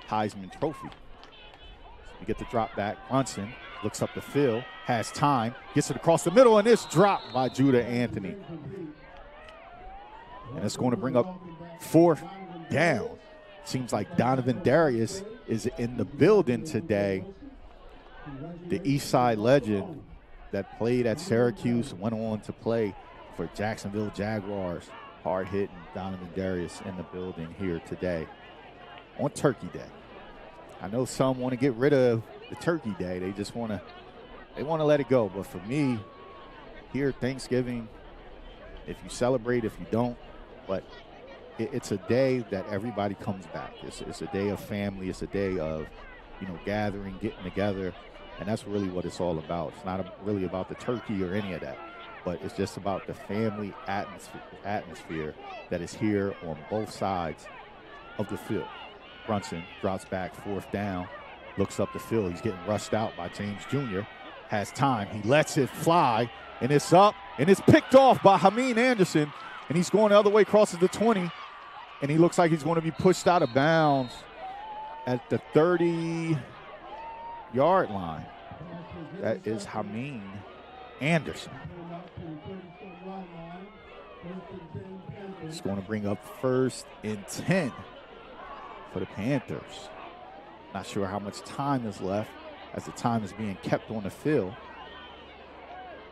Heisman Trophy. So we get the drop back. Brunson Looks up the field, has time, gets it across the middle, and it's dropped by Judah Anthony. And it's going to bring up 4th down. Seems like Donovan Darius is in the building today. The Eastside legend that played at Syracuse, went on to play for Jacksonville Jaguars. Hard-hitting Donovan Darius in the building here today on Turkey Day. I know some want to get rid of the Turkey Day. They just want to let it go. But for me, here Thanksgiving, if you celebrate, if you don't, but it's a day that everybody comes back. It's a day of family. It's a day of, gathering, getting together, and that's really what it's all about. It's not really about the turkey or any of that, but it's just about the family atmosphere that is here on both sides of the field. Brunson drops back, 4th down, looks up the field. He's getting rushed out by James Jr. Has time. He lets it fly, and it's up, and it's picked off by Hameen Anderson, and he's going the other way, crosses the 20, and he looks like he's going to be pushed out of bounds at the 30-yard line. That is Hameen Anderson. It's going to bring up 1st and 10 for the Panthers. Not sure how much time is left as the time is being kept on the field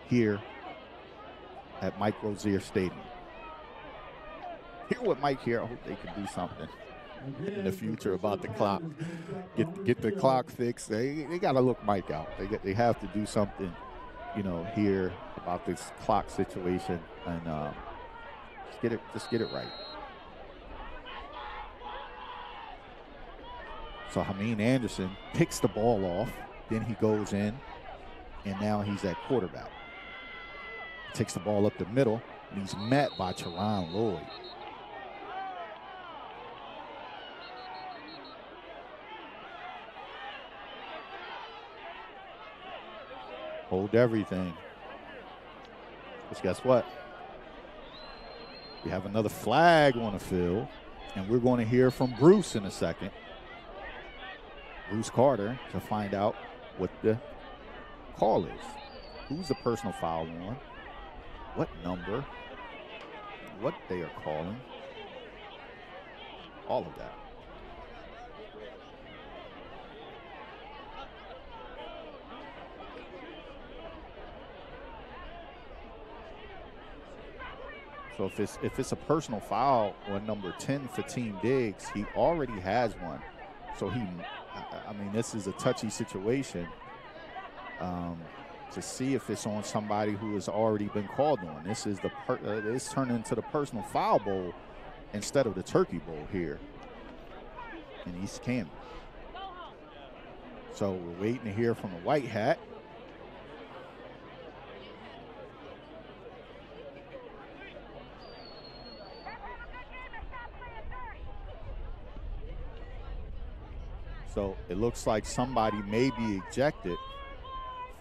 here at Mike Rozier Stadium. Hear what Mike here. I hope they can do something in the future about the clock. Get the clock fixed. They got to look Mike out. They have to do something, here about this clock situation, and just get it right. So Hameen Anderson picks the ball off, then he goes in, and now he's at quarterback. Takes the ball up the middle, and he's met by Teron Lloyd. Hold everything. Because guess what? We have another flag on the field, and we're going to hear from Bruce in a second. Bruce Carter, to find out what the call is. Who's the personal foul on? What number? What they are calling. All of that. So if it's a personal foul on number 10 for Team Diggs, he already has one. So this is a touchy situation to see if it's on somebody who has already been called on. This is it's turned into the personal foul bowl instead of the turkey bowl here in East Camden. So we're waiting to hear from the white hat. So it looks like somebody may be ejected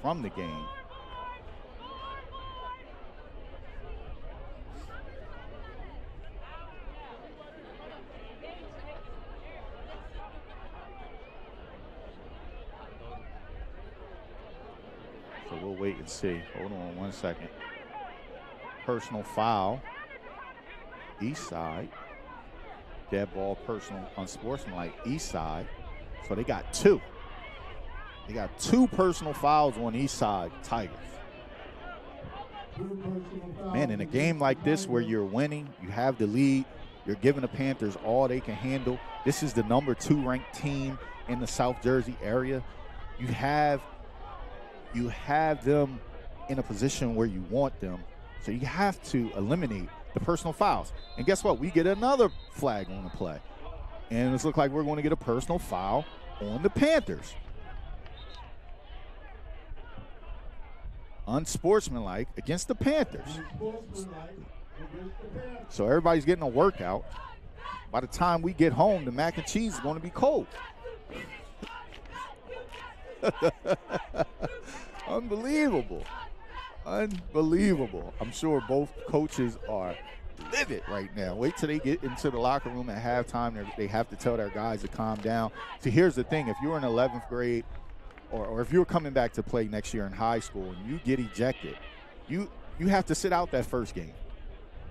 from the game. So we'll wait and see. Hold on 1 second. Personal foul. Eastside. Dead ball, personal, unsportsmanlike. Eastside. So they got 2. They got 2 personal fouls on Eastside Tigers. Man, in a game like this where you're winning, you have the lead, you're giving the Panthers all they can handle. This is the number 2 ranked team in the South Jersey area. You have them in a position where you want them. So you have to eliminate the personal fouls. And guess what? We get another flag on the play. And it looks like we're going to get a personal foul on the Panthers. Unsportsmanlike against the Panthers. So everybody's getting a workout. By the time we get home, the mac and cheese is going to be cold. Unbelievable. Unbelievable. I'm sure both coaches are livid right now. Wait till they get into the locker room at halftime. They have to tell their guys to calm down. See, here's the thing. If you're in 11th grade or if you're coming back to play next year in high school and you get ejected, you have to sit out that first game.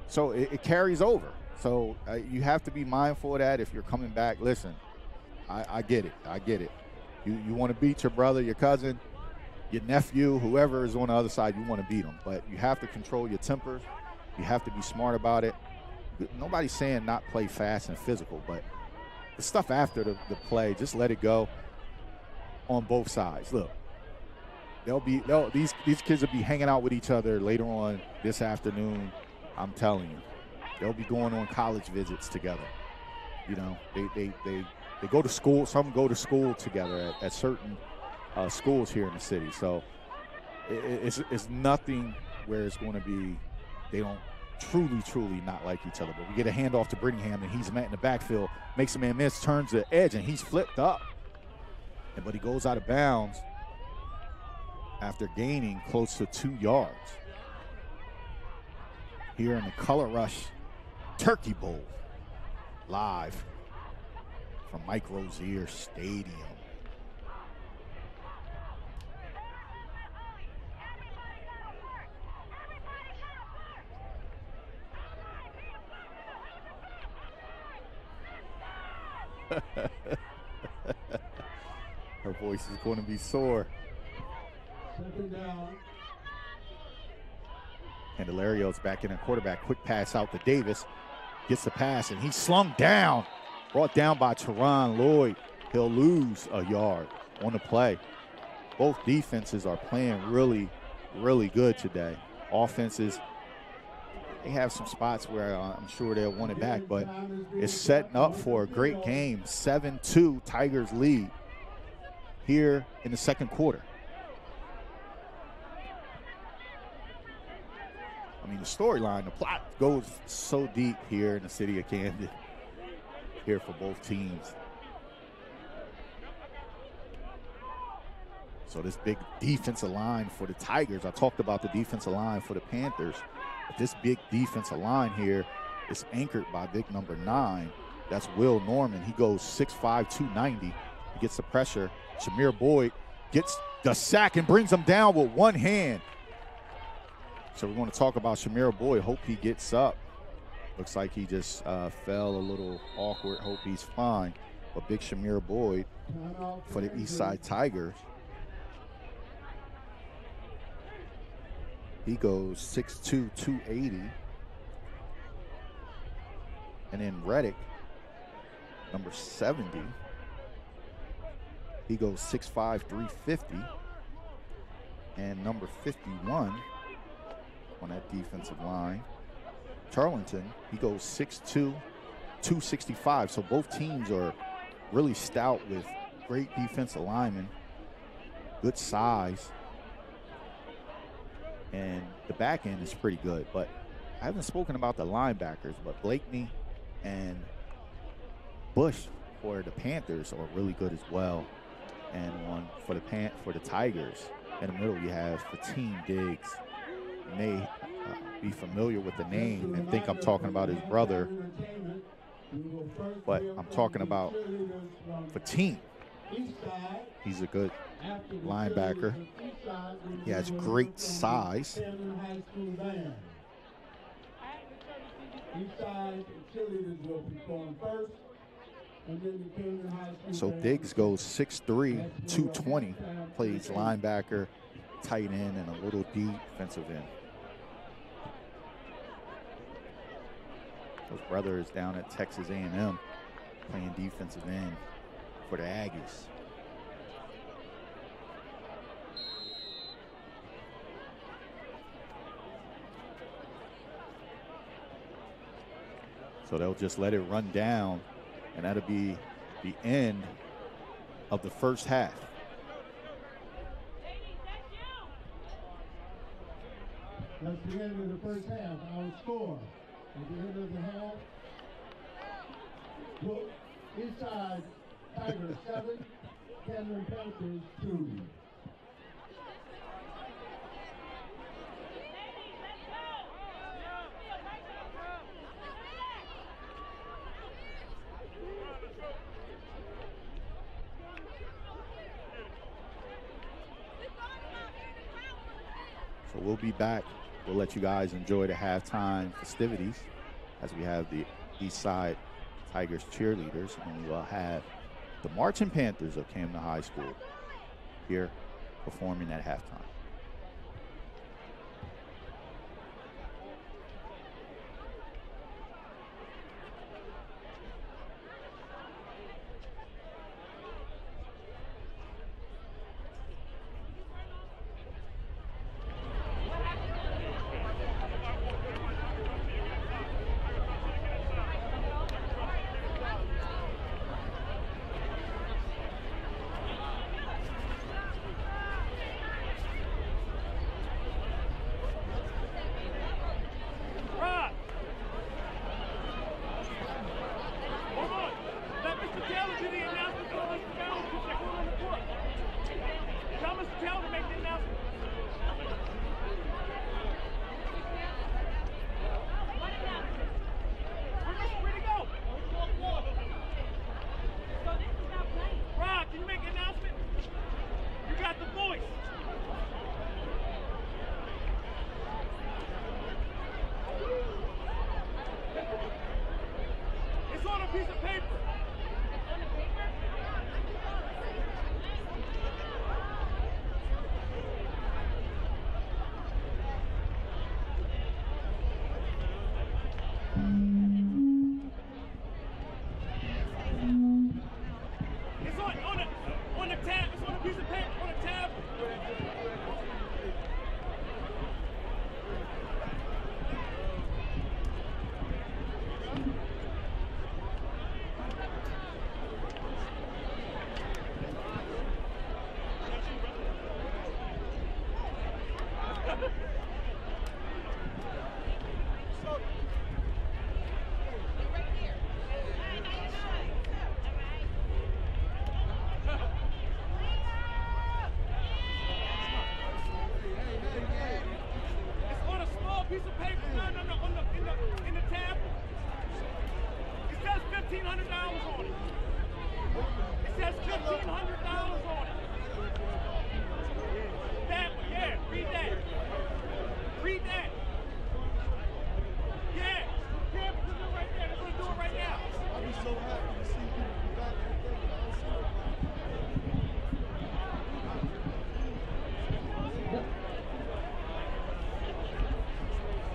So it carries over. So you have to be mindful of that if you're coming back. Listen, I get it. I get it. You want to beat your brother, your cousin, your nephew, whoever is on the other side, you want to beat them. But you have to control your temper. You have to be smart about it. Nobody's saying not play fast and physical, but the stuff after the play, just let it go on both sides. Look, these kids will be hanging out with each other later on this afternoon. I'm telling you, they'll be going on college visits together. You know, they go to school. Some go to school together at certain schools here in the city. So it's nothing where it's going to be they don't truly not like each other. But we get a handoff to Brittingham, and he's met in the backfield, makes a man miss, turns the edge, and he's flipped up. But he goes out of bounds after gaining close to 2 yards. Here in the Color Rush Turkey Bowl, live from Mike Rozier Stadium. Her voice is going to be sore. Second down. Candelario's back in a quarterback. Quick pass out to Davis. Gets the pass, and he's slung down. Brought down by Teron Lloyd. He'll lose a yard on the play. Both defenses are playing really, really good today. Offenses, they have some spots where I'm sure they'll want it back, but it's setting up for a great game. 7-2 Tigers lead here in the second quarter. I mean, the storyline, the plot goes so deep here in the city of Camden, here for both teams. So this big defensive line for the Tigers, I talked about the defensive line for the Panthers, but this big defensive line here is anchored by big number 9. That's Will Norman. He goes 6'5", 290. He gets the pressure. Shamir Boyd gets the sack and brings him down with one hand. So we're going to talk about Shamir Boyd. Hope he gets up. Looks like he just fell a little awkward. Hope he's fine. But big Shamir Boyd for the Eastside Tigers. He goes 6'2", 280. And then Reddick, number 70. He goes 6'5", 350. And number 51 on that defensive line, Charlington, he goes 6'2", 265. So both teams are really stout with great defensive linemen, good size, and the back end is pretty good. But I haven't spoken about the linebackers, but Blakeney and Bush for the Panthers are really good as well. And one for the Tigers, in the middle you have Fatim Diggs. You may be familiar with the name and think I'm talking about his brother, but I'm talking about Fatim. He's a good linebacker. He has great size. So Diggs goes 6'3", 220, plays linebacker, tight end, and a little defensive end. His brother is down at Texas A&M playing defensive end for the Aggies. So they'll just let it run down, and that'll be the end of the first half. That's the end of the first half. Our score at the end of the half. Eastside Tigers 7, Camden Panthers 2. So we'll be back. We'll let you guys enjoy the halftime festivities as we have the Eastside Tigers cheerleaders, and we'll have the Marching Panthers of Camden High School here performing at halftime.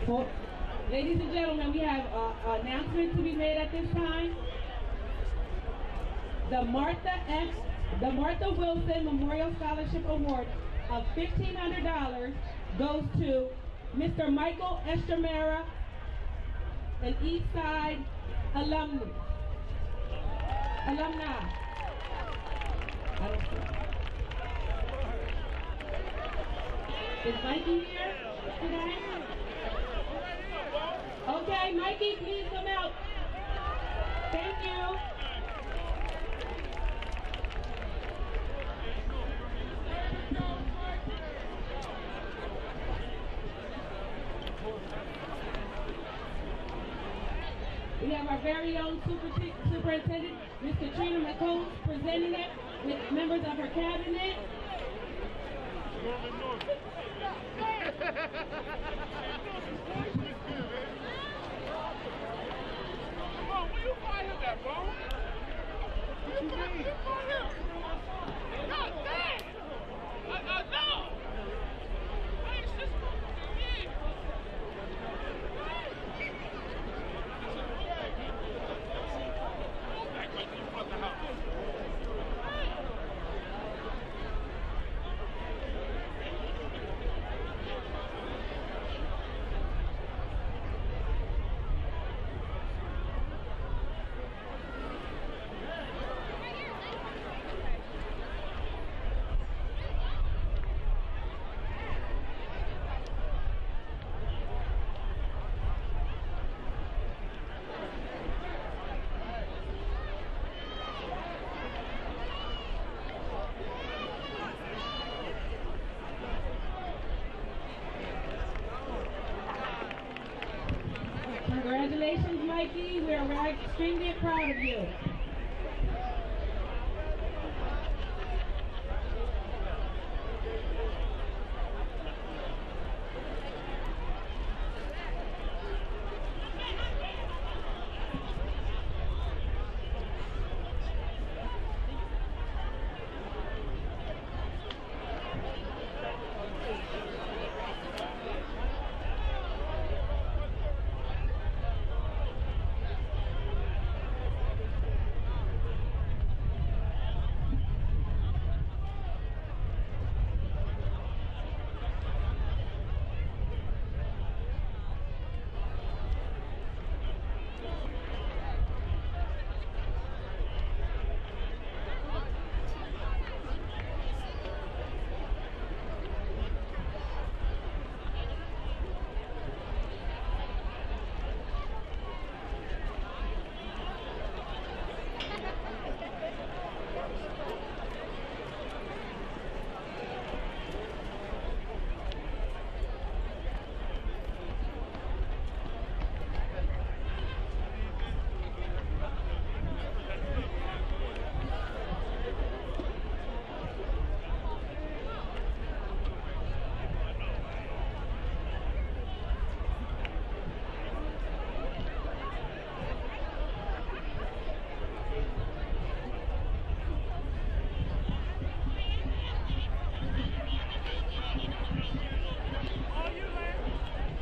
Well, ladies and gentlemen, we have an announcement to be made at this time. The Martha Wilson Memorial Scholarship Award of $1,500 goes to Mr. Michael Estremera, an Eastside alumni. I don't see. Is Mikey here today? Okay, Mikey, please come out. Thank you. We have our very own superintendent, Ms. Katrina McComb, presenting it with members of her cabinet. Where you find him at, bro? What you mean? God damn! I know! I ain't just yeah. Go back right in front of the house. Congratulations, Mikey. We are extremely proud of you.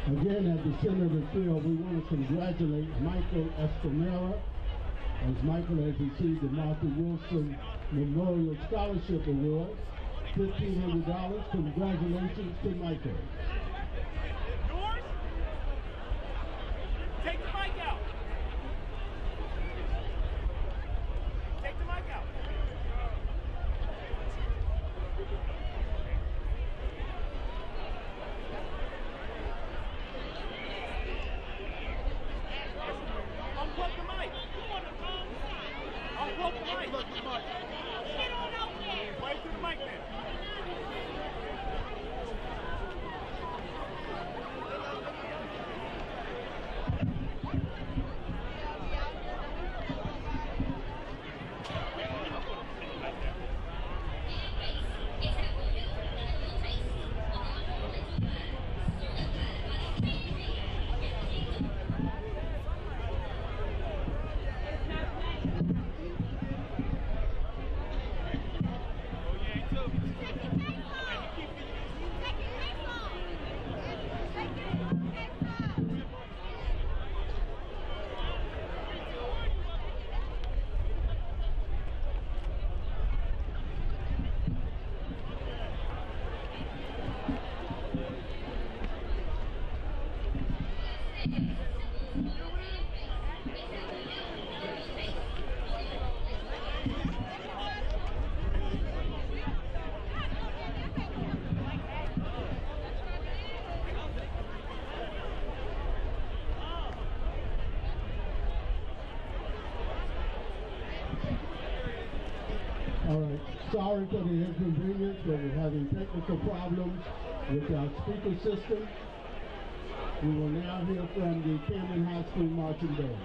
Again, at the center of the field, we want to congratulate Michael Escamilla, as Michael has received the Martha Wilson Memorial Scholarship Award, $1,500. Congratulations to Michael. Yours? Take the mic out. Take the mic out. Unplug the mic. Unplug the mic. Play through the mic then. All right, sorry for the inconvenience, but we're having technical problems with our speaker system. We will now hear from the Camden High School Marching Band.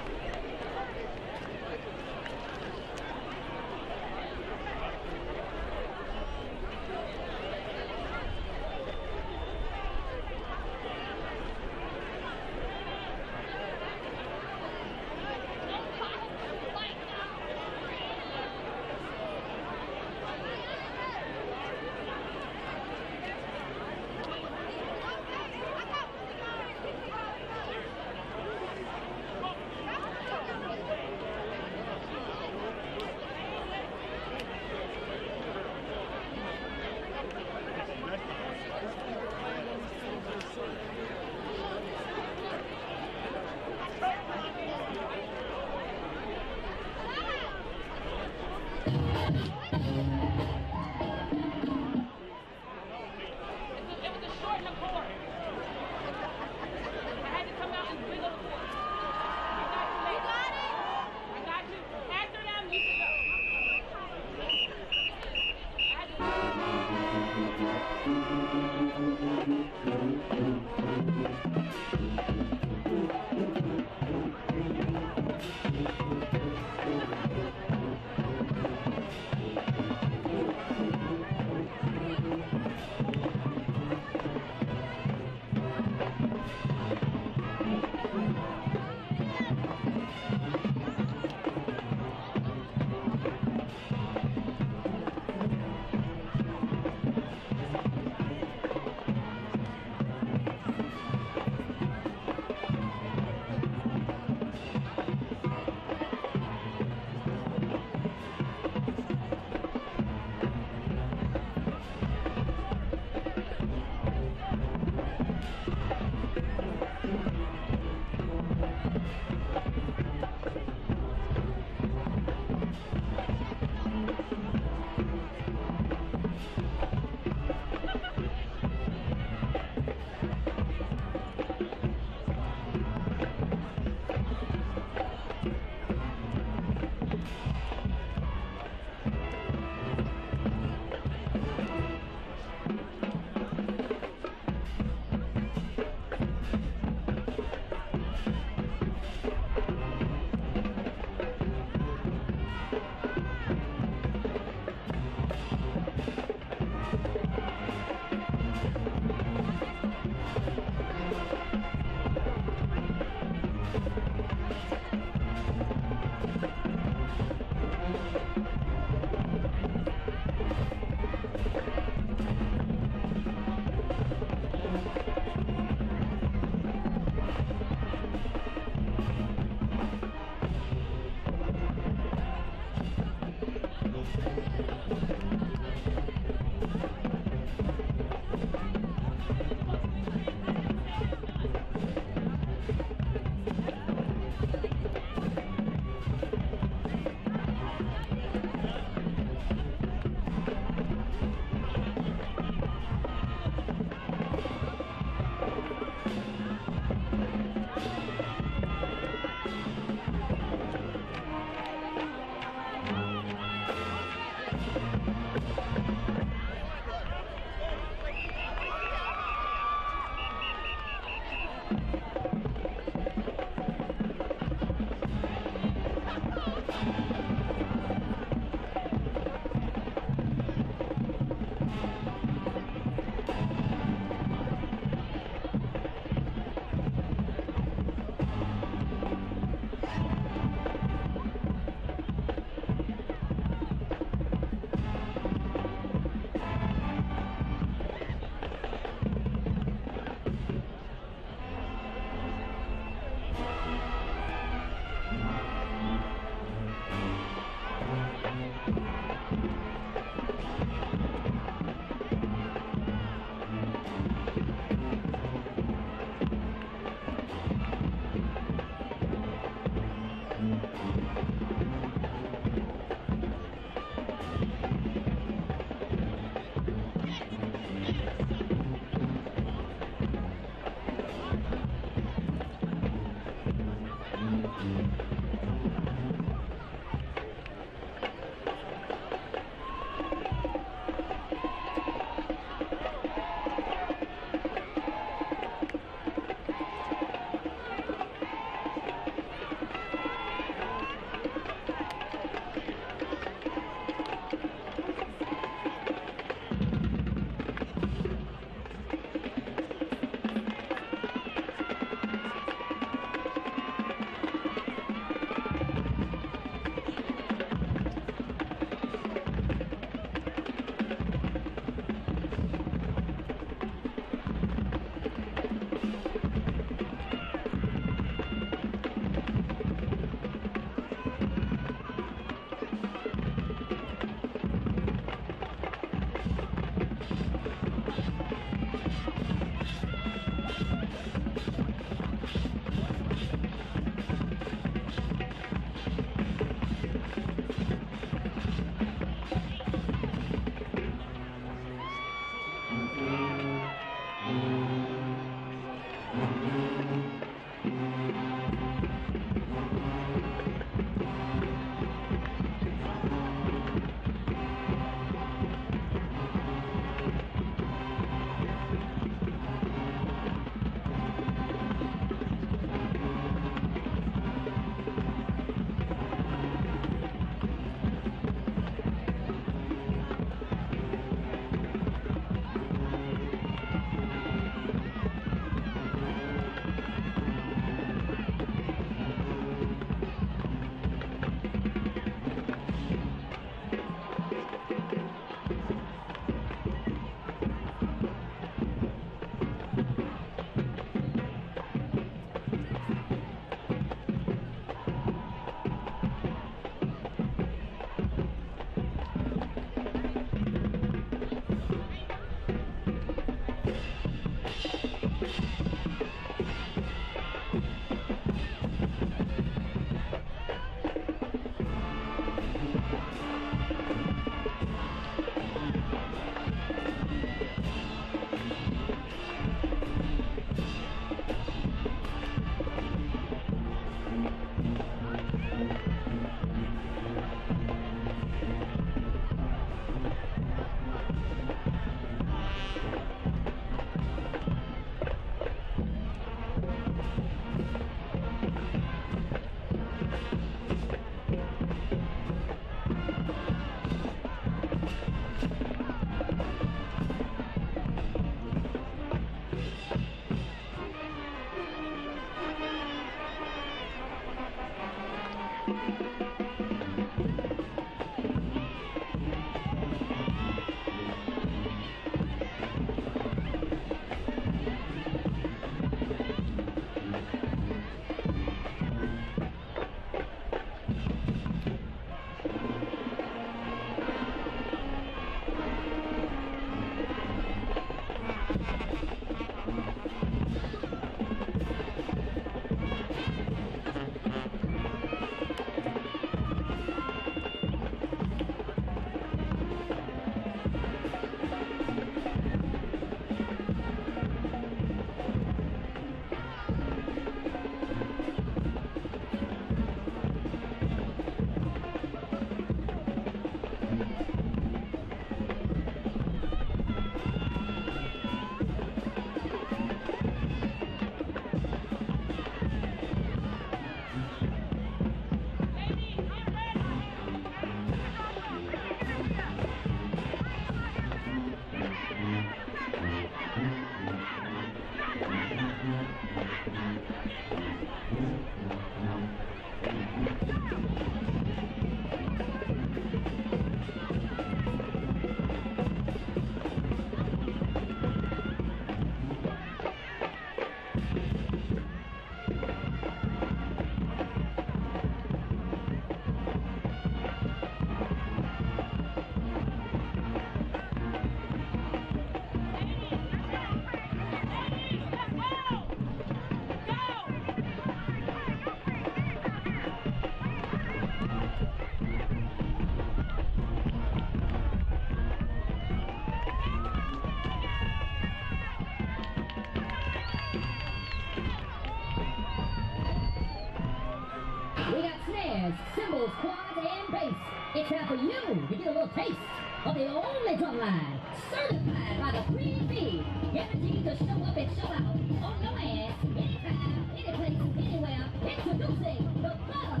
We got snares, cymbals, quads, and bass. It's time for you to get a little taste of the only drum line, certified by the Pre-B, guaranteed to show up and show out on your ass, anytime, any place, anywhere. Introducing the Buzz.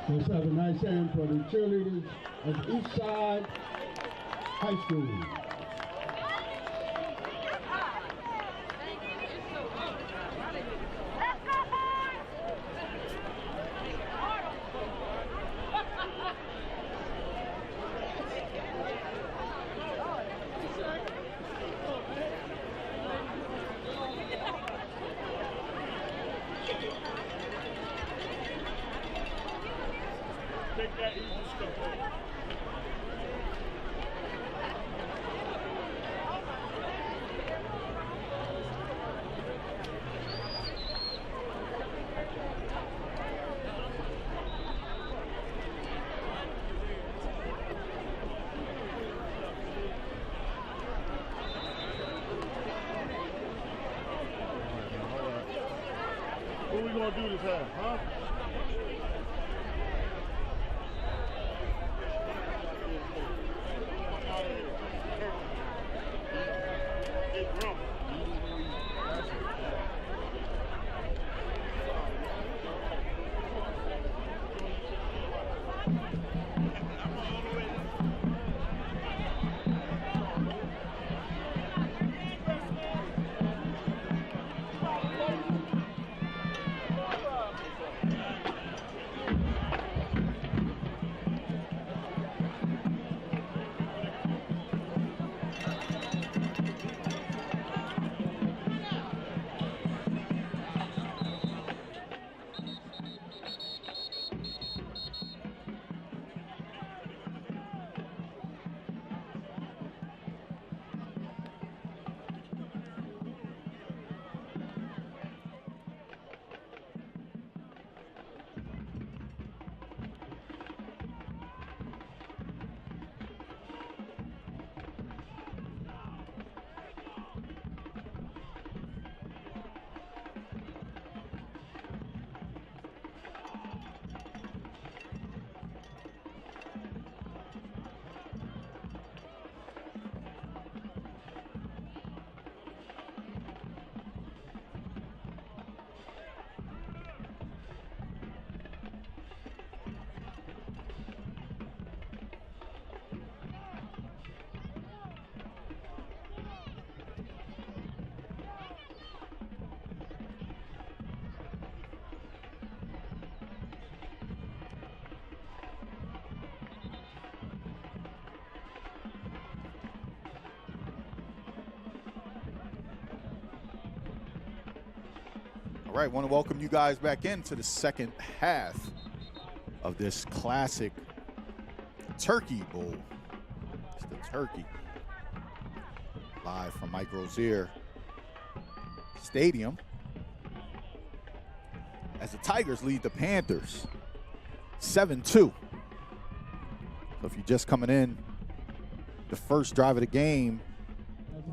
Let's have a nice hand for the cheerleaders of Eastside High School. Take that easy stuff. What we gonna do this time, huh? right, want to welcome you guys back into the second half of this classic Turkey Bowl. It's the Turkey. Live from Mike Rozier Stadium as the Tigers lead the Panthers 7-2. So if you're just coming in, the first drive of the game,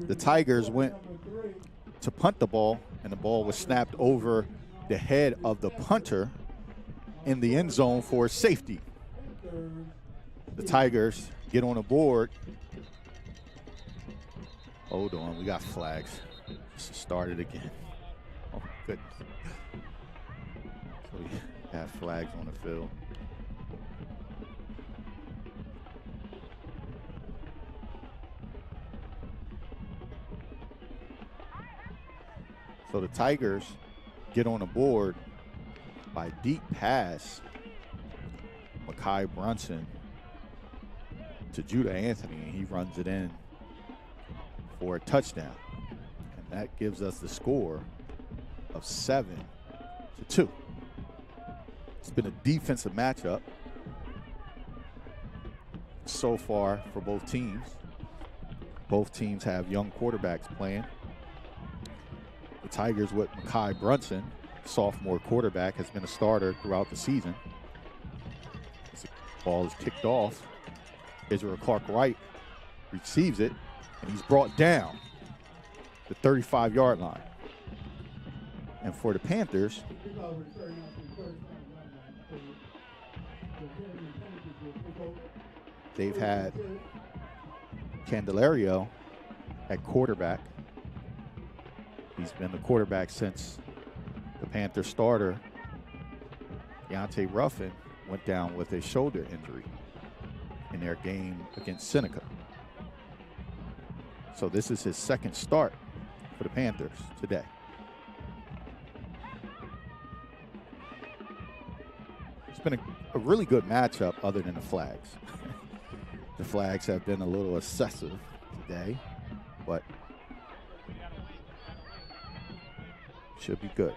the Tigers went to punt the ball, and the ball was snapped over the head of the punter in the end zone for safety. The Tigers get on the board. Hold on, we got flags. Let's start it again. Oh, goodness. So we have flags on the field. So the Tigers get on the board by deep pass, Mekhi Brunson to Judah Anthony, and he runs it in for a touchdown. And that gives us the score of 7-2. It's been a defensive matchup so far for both teams. Both teams have young quarterbacks playing. The Tigers with Mekhi Brunson, sophomore quarterback, has been a starter throughout the season. As the ball is kicked off, Israel Clark-Wright receives it, and he's brought down the 35-yard line. And for the Panthers, they've had Candelario at quarterback. He's been the quarterback since the Panther starter, Deontay Ruffin, went down with a shoulder injury in their game against Seneca. So this is his second start for the Panthers today. It's been a really good matchup other than the flags. The flags have been a little excessive today, but should be good.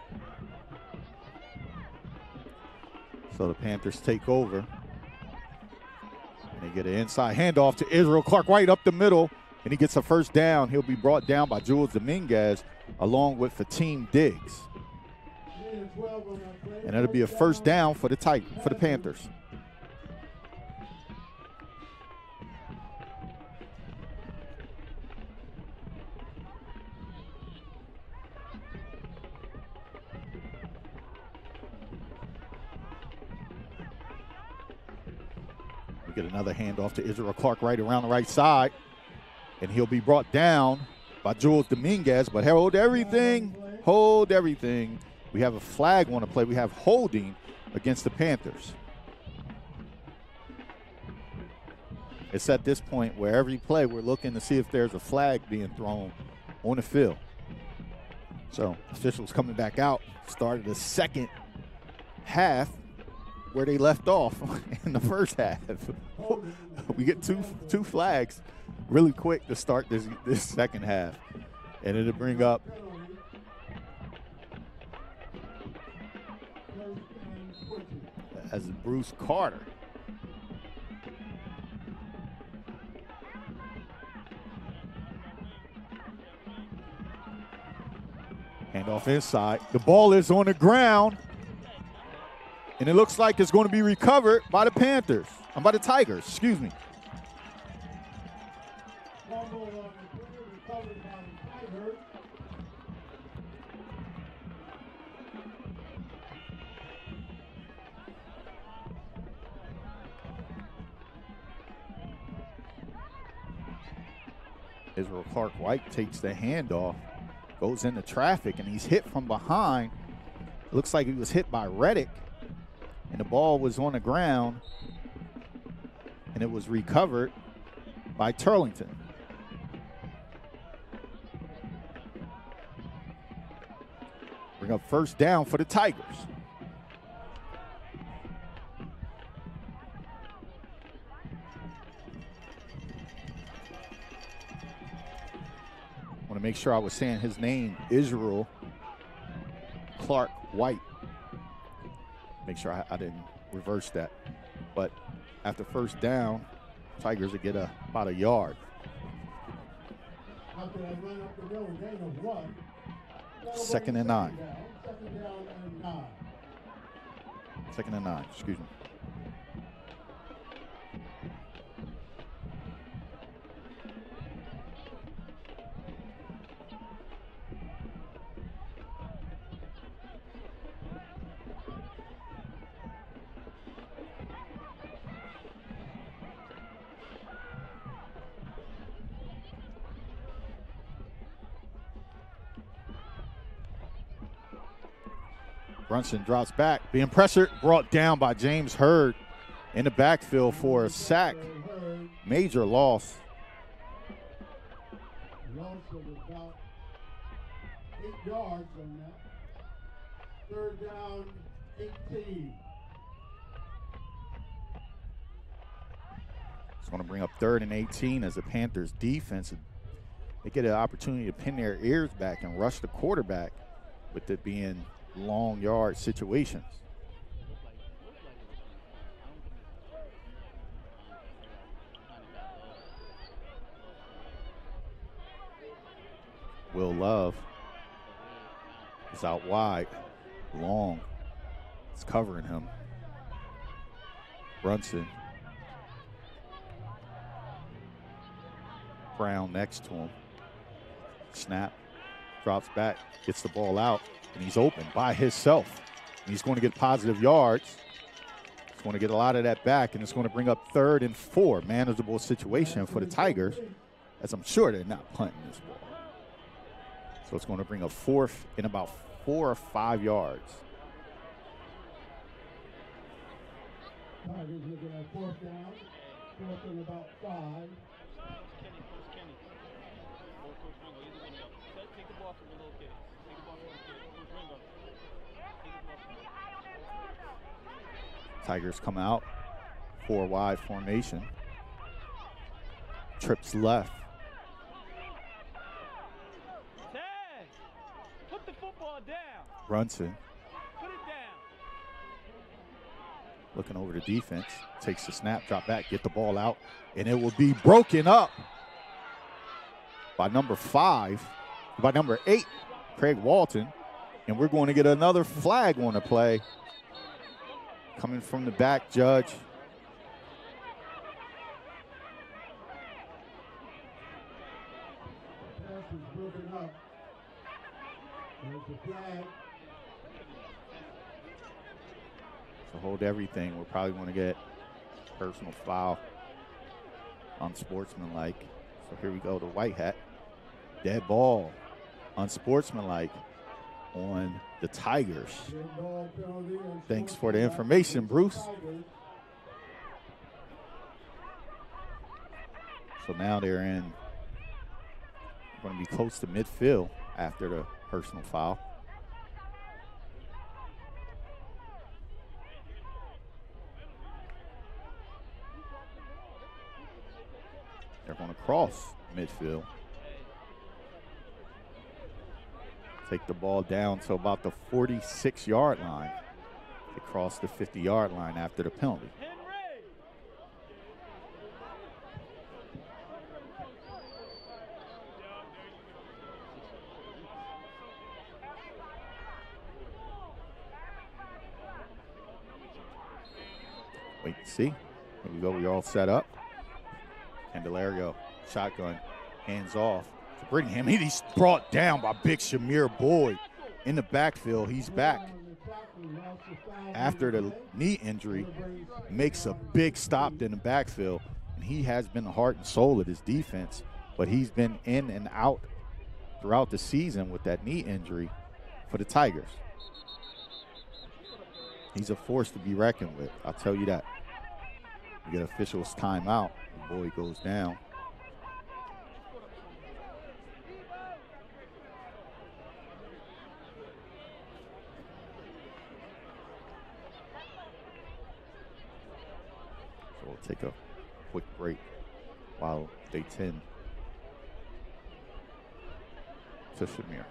So the Panthers take over. And they get an inside handoff to Israel Clark-Wright up the middle, and he gets a first down. He'll be brought down by Jules Dominguez along with Fatim Diggs. And it'll be a first down for the Panthers. Get another handoff to Israel Clark-Wright around the right side, and he'll be brought down by Jules Dominguez, but hold everything. We have a flag on the play. We have holding against the Panthers. It's at this point where every play we're looking to see if there's a flag being thrown on the field. So officials coming back out, started the second half where they left off in the first half. We get two flags really quick to start this second half. And it'll bring up as Bruce Carter. Handoff inside. The ball is on the ground. And it looks like it's going to be recovered by the Panthers. By the Tigers, excuse me. Israel Clark-Wright takes the handoff, goes into traffic, and he's hit from behind. It looks like he was hit by Reddick. And the ball was on the ground, and it was recovered by Turlington. Bring up first down for the Tigers. Want to make sure I was saying his name, Israel Clark White. Make sure I didn't reverse that. But after first down, Tigers will get about a yard. After that run up the middle, gain of 1. 2nd and 9. Second down and 9. 2nd and 9, excuse me. Brunson drops back, being pressured, brought down by James Hurd in the backfield for a sack. Major loss. Loss of about 8 yards on that. 3rd down, 18. It's going to bring up 3rd and 18 as the Panthers defense, they get an opportunity to pin their ears back and rush the quarterback with it being long yard situations. Will Love is out wide. Long is covering him. Brunson. Brown next to him. Snap. Drops back. Gets the ball out. And he's open by himself. And he's going to get positive yards. He's going to get a lot of that back, and it's going to bring up 3rd and 4. Manageable situation for the Tigers, as I'm sure they're not punting this ball. So it's going to bring up 4th and about 4 or 5 yards. Tigers looking at 4th down. 4th and about 5. Tigers come out, 4 wide formation. Trips left. Tag! Put the football down. Brunson Put it down. looking over the defense. Takes the snap, drop back, get the ball out. And it will be broken up by number 8, Craig Walton. And we're going to get another flag on the play. Coming from the back, Judge. Pass is broken up. There's the flag. So hold everything. We're probably going to get personal foul, unsportsmanlike. So here we go, the white hat. Dead ball, unsportsmanlike on the Tigers. Thanks for the information, Bruce. So now they're going to be close to midfield after the personal foul. They're going to cross midfield. Take the ball down to about the 46-yard line. They cross the 50-yard line after the penalty. Wait and see. Here we go. We're all set up. Candelario, shotgun, hands off. Brittingham, he's brought down by big Shamir Boyd in the backfield. He's back after the knee injury, makes a big stop in the backfield, and he has been the heart and soul of this defense, but he's been in and out throughout the season with that knee injury for the Tigers. He's a force to be reckoned with, I'll tell you that. We get officials timeout, Boyd goes down. We'll take a quick break while they tend to Shamir.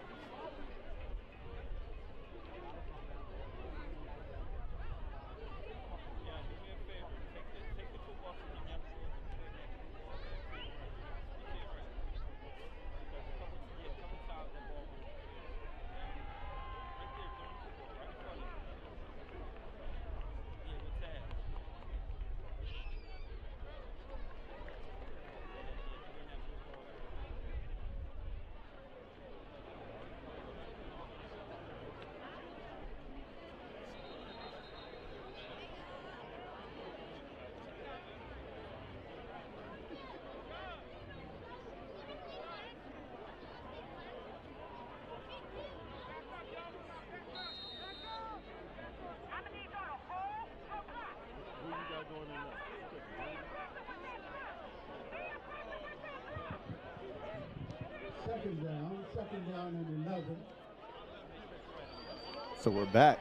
So we're back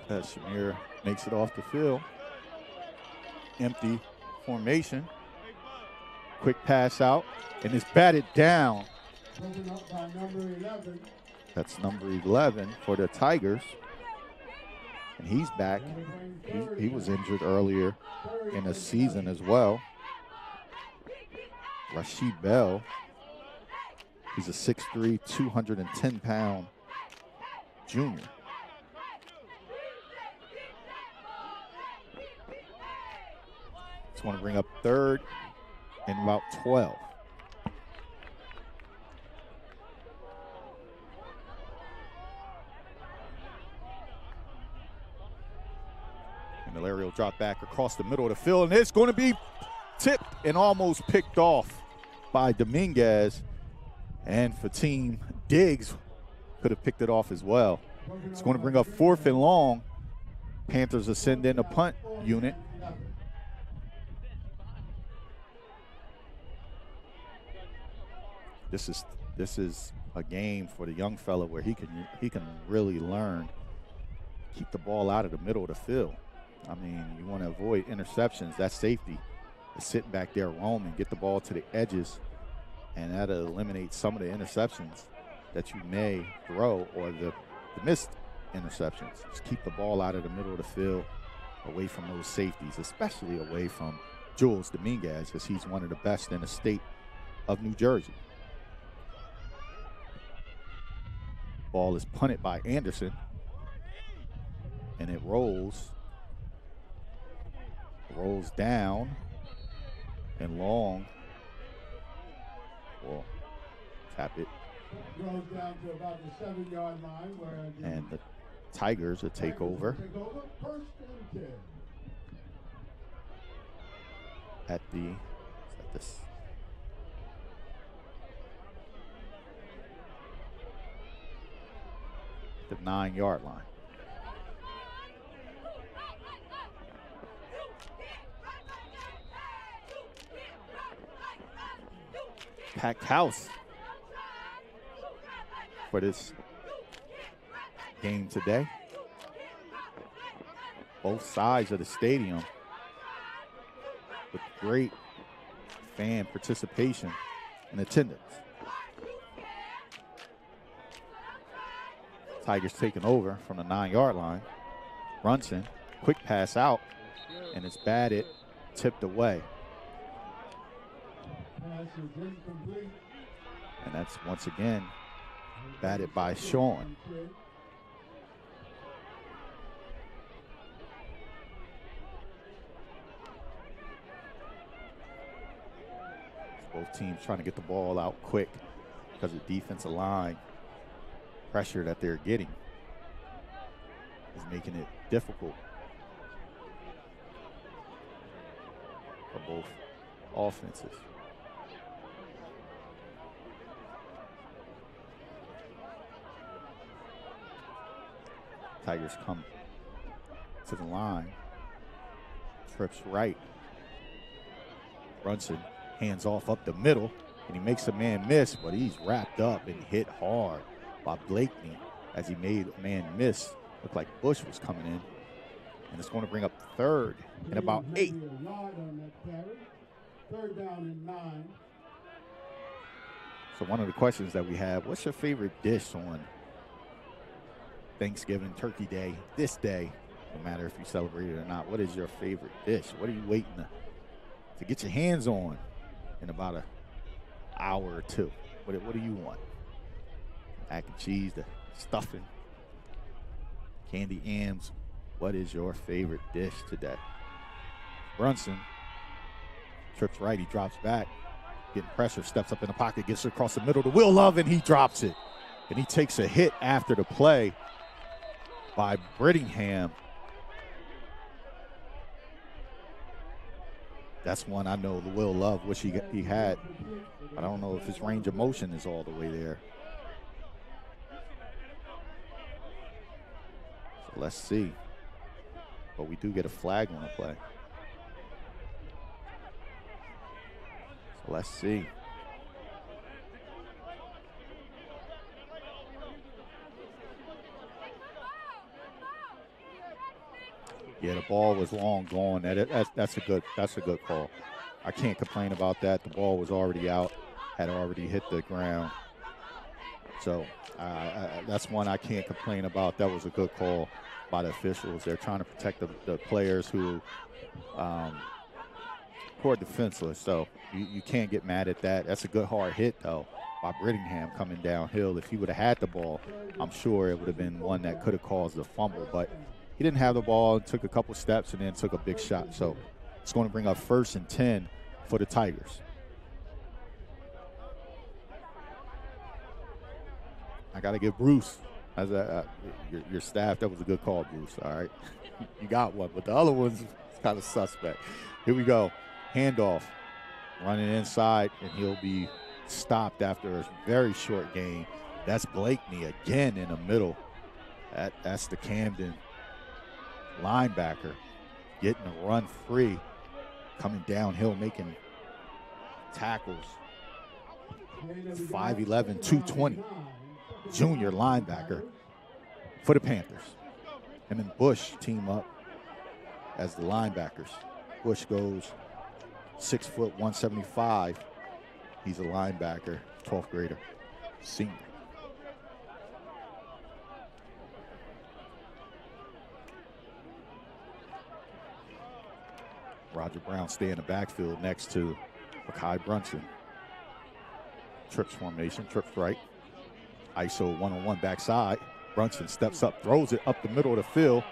as Shamir makes it off the field. Empty formation. Quick pass out, and it's batted down. Broken up by number 11. That's number 11 for the Tigers. And he's back. He was injured earlier in the season as well. Rashid Bell. He's a 6'3", 210-pound junior. It's going to bring up third and about 12. And Malaria will drop back across the middle of the field, and it's going to be tipped and almost picked off by Dominguez. And Fatim Diggs could have picked it off as well. It's going to bring up 4th and long. Panthers will send in a punt unit. This is a game for the young fella where he can really learn, keep the ball out of the middle of the field. I mean, you want to avoid interceptions. That's safety. Sit back there, roam, and get the ball to the edges, and that'll eliminate some of the interceptions that you may throw or the missed interceptions. Just keep the ball out of the middle of the field, away from those safeties, especially away from Jules Dominguez, because he's one of the best in the state of New Jersey. Ball is punted by Anderson, and it rolls down and long. Will tap it. Goes down to about the 7-yard line where and the Tigers will take over. First and 10. At the 9-yard line. Packed house for this game today. Both sides of the stadium with great fan participation and attendance. Tigers taking over from the 9-yard line. Brunson, quick pass out, and it's batted, tipped away. And that's once again batted by Sean. Both teams trying to get the ball out quick because the defensive line pressure that they're getting is making it difficult for both offenses. Tigers come to the line, trips right. Brunson hands off up the middle, and he makes a man miss, but he's wrapped up and hit hard by Blakeney as he made a man miss. Looked like Bush was coming in. And it's going to bring up third and about 8. Third down and 9. So one of the questions that we have, what's your favorite dish on Thanksgiving, Turkey Day, this day, no matter if you celebrate it or not? What is your favorite dish? What are you waiting to get your hands on in about an hour or two? What do you want? Mac and cheese, the stuffing, candy yams. What is your favorite dish today? Brunson trips right, he drops back, getting pressure, steps up in the pocket, gets it across the middle to Will Love, and he drops it. And he takes a hit after the play by Brittingham. That's one I know the Will Love wish he had. I don't know if his range of motion is all the way there. So let's see. But we do get a flag on the play. So let's see. Yeah, the ball was long gone. That's a good call. I can't complain about that. The ball was already out, had already hit the ground. So that's one I can't complain about. That was a good call by the officials. They're trying to protect the players who are defenseless. So you can't get mad at that. That's a good hard hit, though, by Brittingham coming downhill. If he would have had the ball, I'm sure it would have been one that could have caused a fumble. But he didn't have the ball, took a couple steps, and then took a big shot. So it's going to bring up 1st and 10 for the Tigers. I got to give Bruce, as your staff, that was a good call, Bruce, all right? You got one, but the other one's kind of suspect. Here we go. Handoff, running inside, and he'll be stopped after a very short gain. That's Blakeney again in the middle. That's the Camden linebacker getting a run free, coming downhill, making tackles. 5'11", 220. Junior linebacker for the Panthers. Him and Bush team up as the linebackers. Bush goes 6 foot 175. He's a linebacker, 12th grader, senior. Roger Brown stay in the backfield next to Makai Brunson. Trips formation, trips right. ISO one-on-one backside. Brunson steps up, throws it up the middle of the field,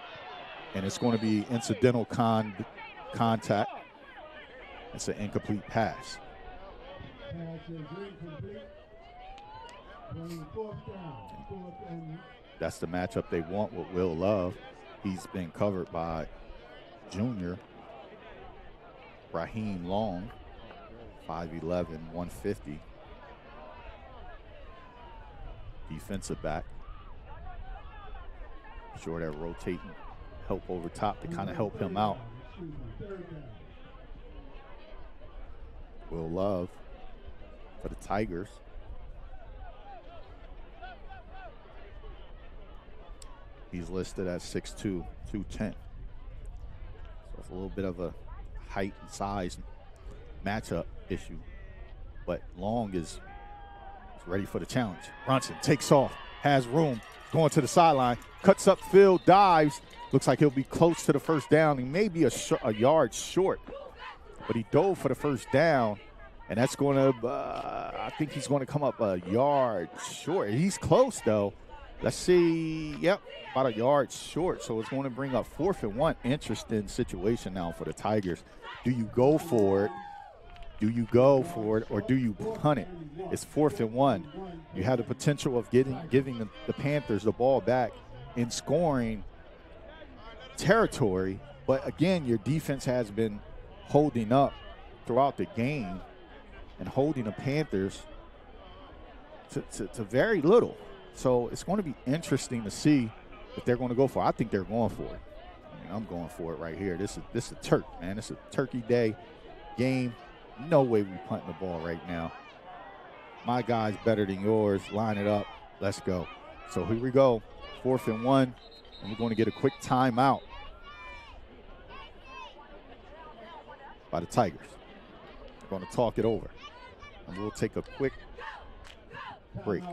and it's going to be incidental contact. It's an incomplete pass. Pass is incomplete. Playing 4th down. That's the matchup they want with Will Love. He's been covered by junior Raheem Long, 5'11", 150. Defensive back. Sure that rotating help over top to kind of help him out. Will Love for the Tigers. He's listed as 6'2", 210. So it's a little bit of a height and size matchup issue. But Long is ready for the challenge. Brunson takes off, has room, going to the sideline, cuts up field, dives. Looks like he'll be close to the first down. He may be a yard short, but he dove for the first down, and that's going to, I think he's going to come up a yard short. He's close, though. Let's see. Yep, about a yard short, so it's going to bring up 4th and 1. Interesting situation now for the Tigers. Do you go for it? Do you go for it or do you punt it? It's 4th and 1. You have the potential of giving the Panthers the ball back in scoring territory, but again, your defense has been holding up throughout the game and holding the Panthers to very little. So it's going to be interesting to see if they're going to go for it. I think they're going for it. I mean, I'm going for it right here. This is a Turk, man. It's a Turkey Day game. No way we punting the ball right now. My guy's better than yours. Line it up. Let's go. So here we go. 4th and 1. And we're going to get a quick timeout by the Tigers. We're going to talk it over. And we'll take a quick break.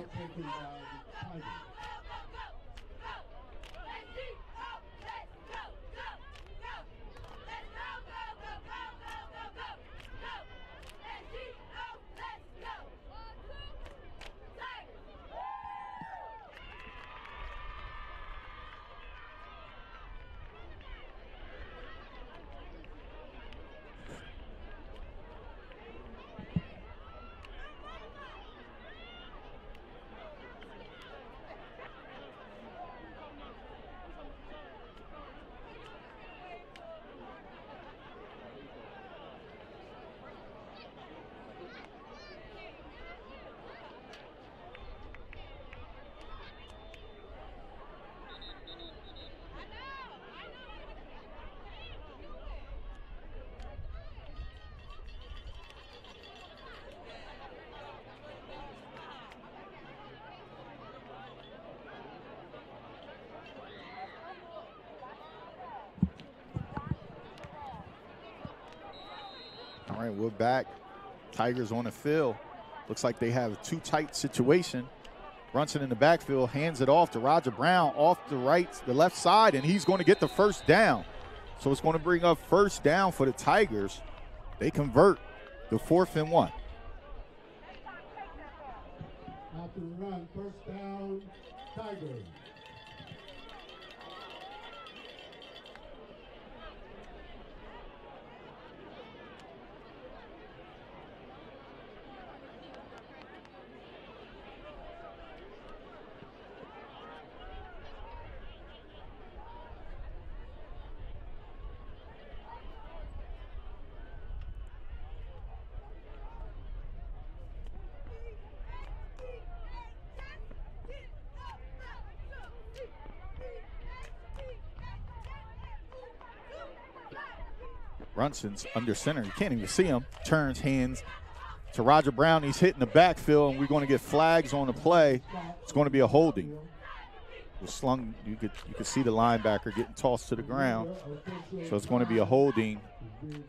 All right, we're back. Tigers on the field. Looks like they have a too tight situation. Brunson in the backfield, hands it off to Roger Brown off the left side, and he's going to get the first down. So it's going to bring up first down for the Tigers. They convert the 4th and 1. After the run, first down, Tigers. Brunson's under center. You can't even see him. Turns hands to Roger Brown. He's hitting the backfield, and we're going to get flags on the play. It's going to be a holding. It was slung. You could see the linebacker getting tossed to the ground. So it's going to be a holding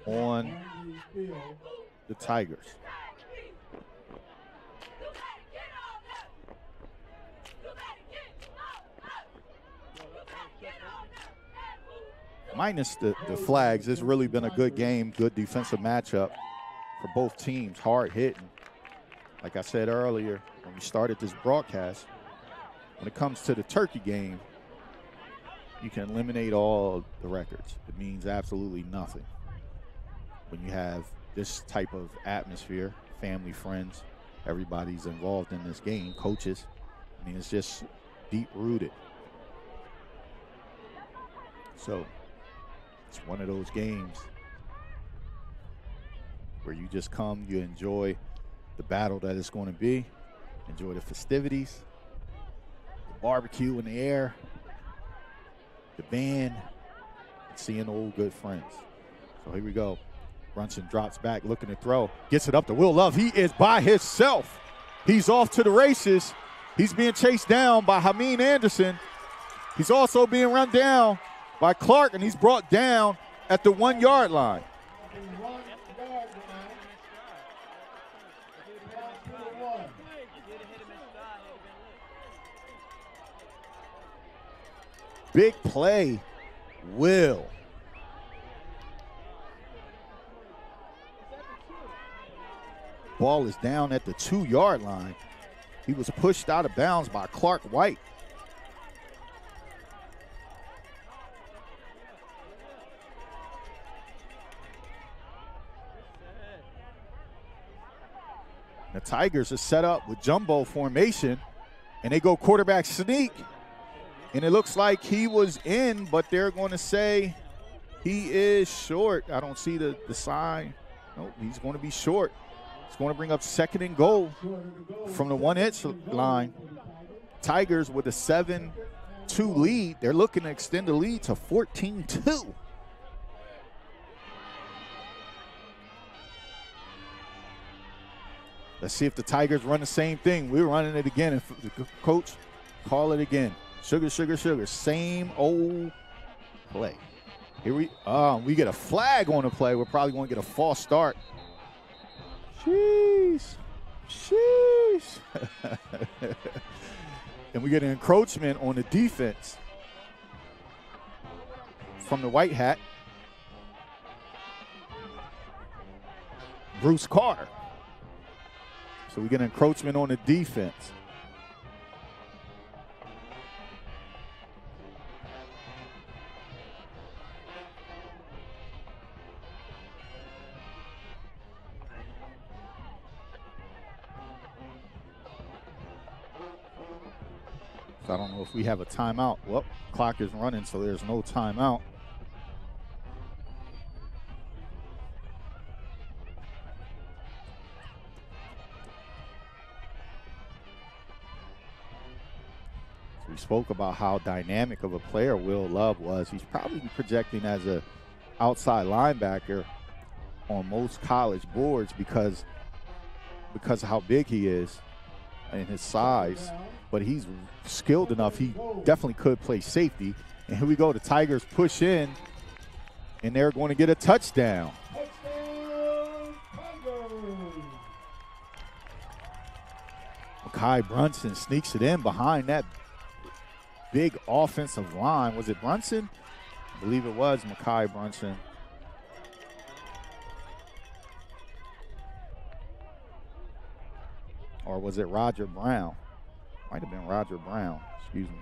on the Tigers. Minus the flags, it's really been a good game, good defensive matchup for both teams, hard hitting. Like I said earlier when we started this broadcast, when it comes to the Turkey game, you can eliminate all the records. It means absolutely nothing when you have this type of atmosphere, family, friends, everybody's involved in this game, coaches. I mean, it's just deep-rooted. So it's one of those games where you just come, you enjoy the battle that it's going to be, enjoy the festivities, the barbecue in the air, the band, and seeing old good friends. So here we go. Brunson drops back, looking to throw, gets it up to Will Love. He is by himself. He's off to the races. He's being chased down by Hameen Anderson. He's also being run down by Clark, and he's brought down at the 1 yard line. Big play, Will. Ball is down at the 2 yard line. He was pushed out of bounds by Clark White. The Tigers are set up with jumbo formation, and they go quarterback sneak. And it looks like he was in, but they're going to say he is short. I don't see the sign. Nope, he's going to be short. It's going to bring up 2nd and goal from the 1-inch line. Tigers with a 7-2 lead. They're looking to extend the lead to 14-2. Let's see if the Tigers run the same thing. We're running it again. If the coach, call it again. Sugar, sugar, sugar. Same old play. Here we get a flag on the play. We're probably going to get a false start. Sheesh. Sheesh. And we get an encroachment on the defense from the white hat, Bruce Carter. So we get an encroachment on the defense. So I don't know if we have a timeout. Well, clock is running, so there's no timeout. We spoke about how dynamic of a player Will Love was. He's probably projecting as an outside linebacker on most college boards because of how big he is and his size. But he's skilled enough. He definitely could play safety. And here we go. The Tigers push in, and they're going to get a touchdown. Makai Brunson sneaks it in behind that big offensive line. Was it Brunson? I believe it was Makai Brunson. Or was it Roger Brown? Might have been Roger Brown, excuse me.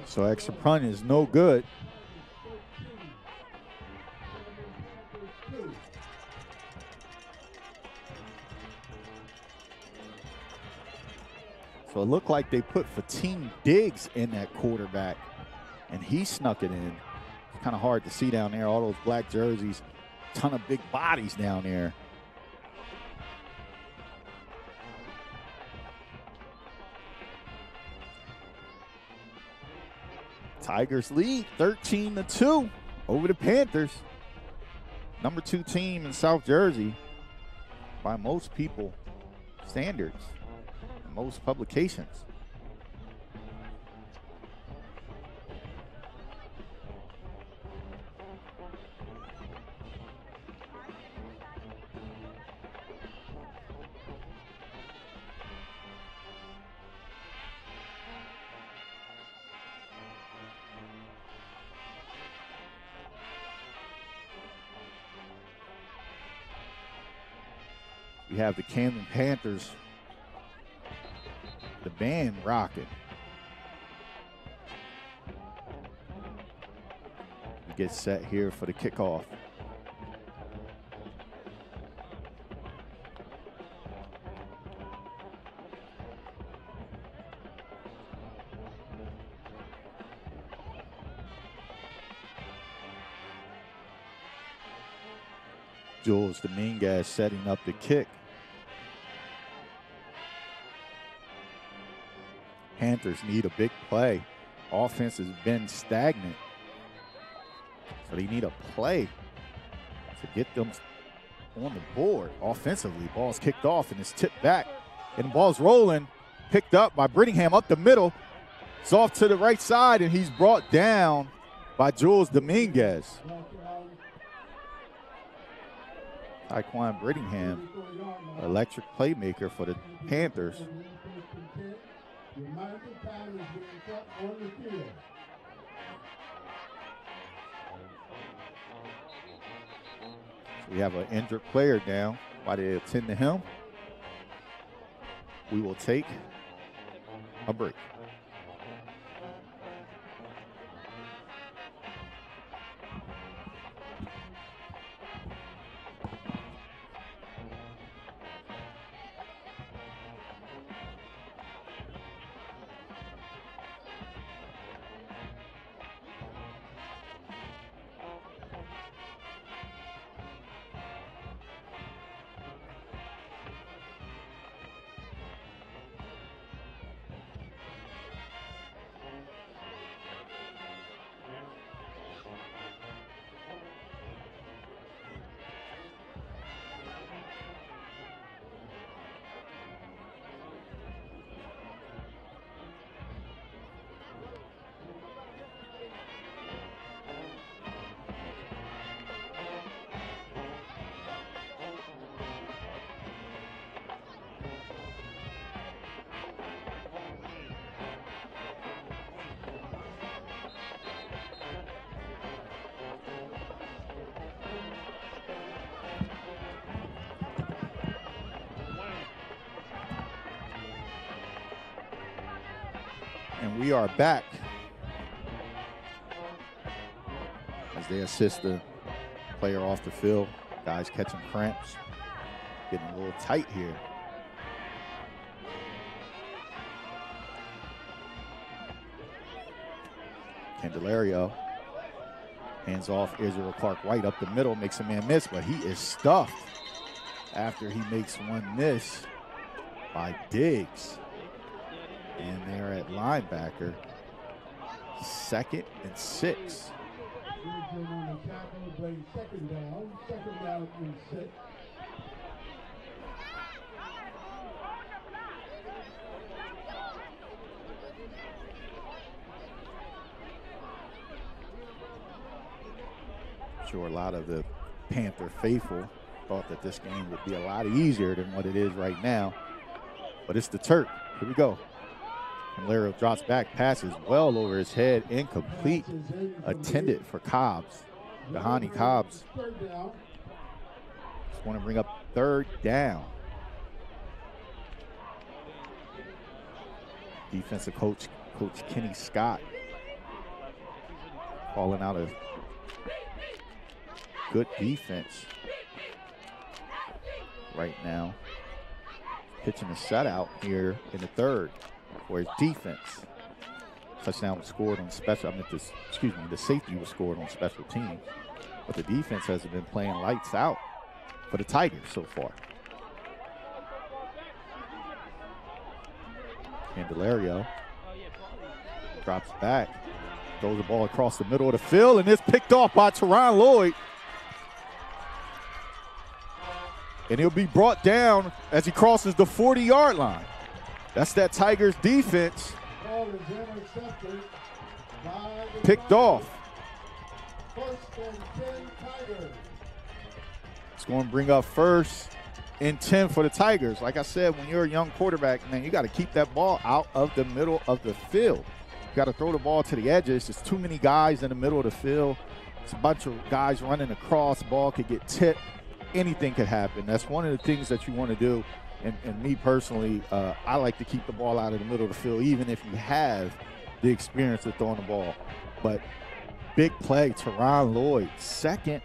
So extra point is no good. So it looked like they put Fatim Diggs in that quarterback, and he snuck it in. It's kind of hard to see down there, all those black jerseys, ton of big bodies down there. Tigers lead 13-2 over the Panthers. Number 2 team in South Jersey by most people standards, and most publications. We have the Camden Panthers, the band rocking. We get set here for the kickoff. Jules Dominguez setting up the kick. Panthers need a big play. Offense has been stagnant, so they need a play to get them on the board offensively. Ball's kicked off and it's tipped back, and the ball's rolling, picked up by Brittingham up the middle. It's off to the right side, and he's brought down by Jules Dominguez. Taekwon Brittingham, electric playmaker for the Panthers. We have an injured player down. While they attend to him, we will take a break. And we are back as they assist the player off the field. Guys catching cramps, getting a little tight here. Candelario Hands off Israel Clark-White up the middle, makes a man miss, but he is stuffed after he makes one miss by Diggs. And they're at linebacker, 2nd and 6. On the tackle, bring second down and 6. Sure, a lot of the Panther faithful thought that this game would be a lot easier than what it is right now, but it's the Turk. Here we go. And Lario drops back, passes well over his head, incomplete, intended for Cobbs. Dahani Cobbs. Just want to bring up 3rd down. Defensive coach Kenny Scott calling out a good defense right now. Pitching a shutout here in the 3rd for his defense. Touchdown was scored on special, the safety was scored on special teams. But the defense hasn't been playing lights out for the Tigers so far. Candelario drops back, throws the ball across the middle of the field, and it's picked off by Teron Lloyd. And he'll be brought down as he crosses the 40-yard line. That's that Tigers defense picked off. It's going to bring up 1st and 10 for the Tigers. Like I said, when you're a young quarterback, man, you got to keep that ball out of the middle of the field. You got to throw the ball to the edges. There's too many guys in the middle of the field. It's a bunch of guys running across. Ball could get tipped. Anything could happen. That's one of the things that you want to do. And me personally, I like to keep the ball out of the middle of the field, even if you have the experience of throwing the ball. But big play, Teron Lloyd, 2nd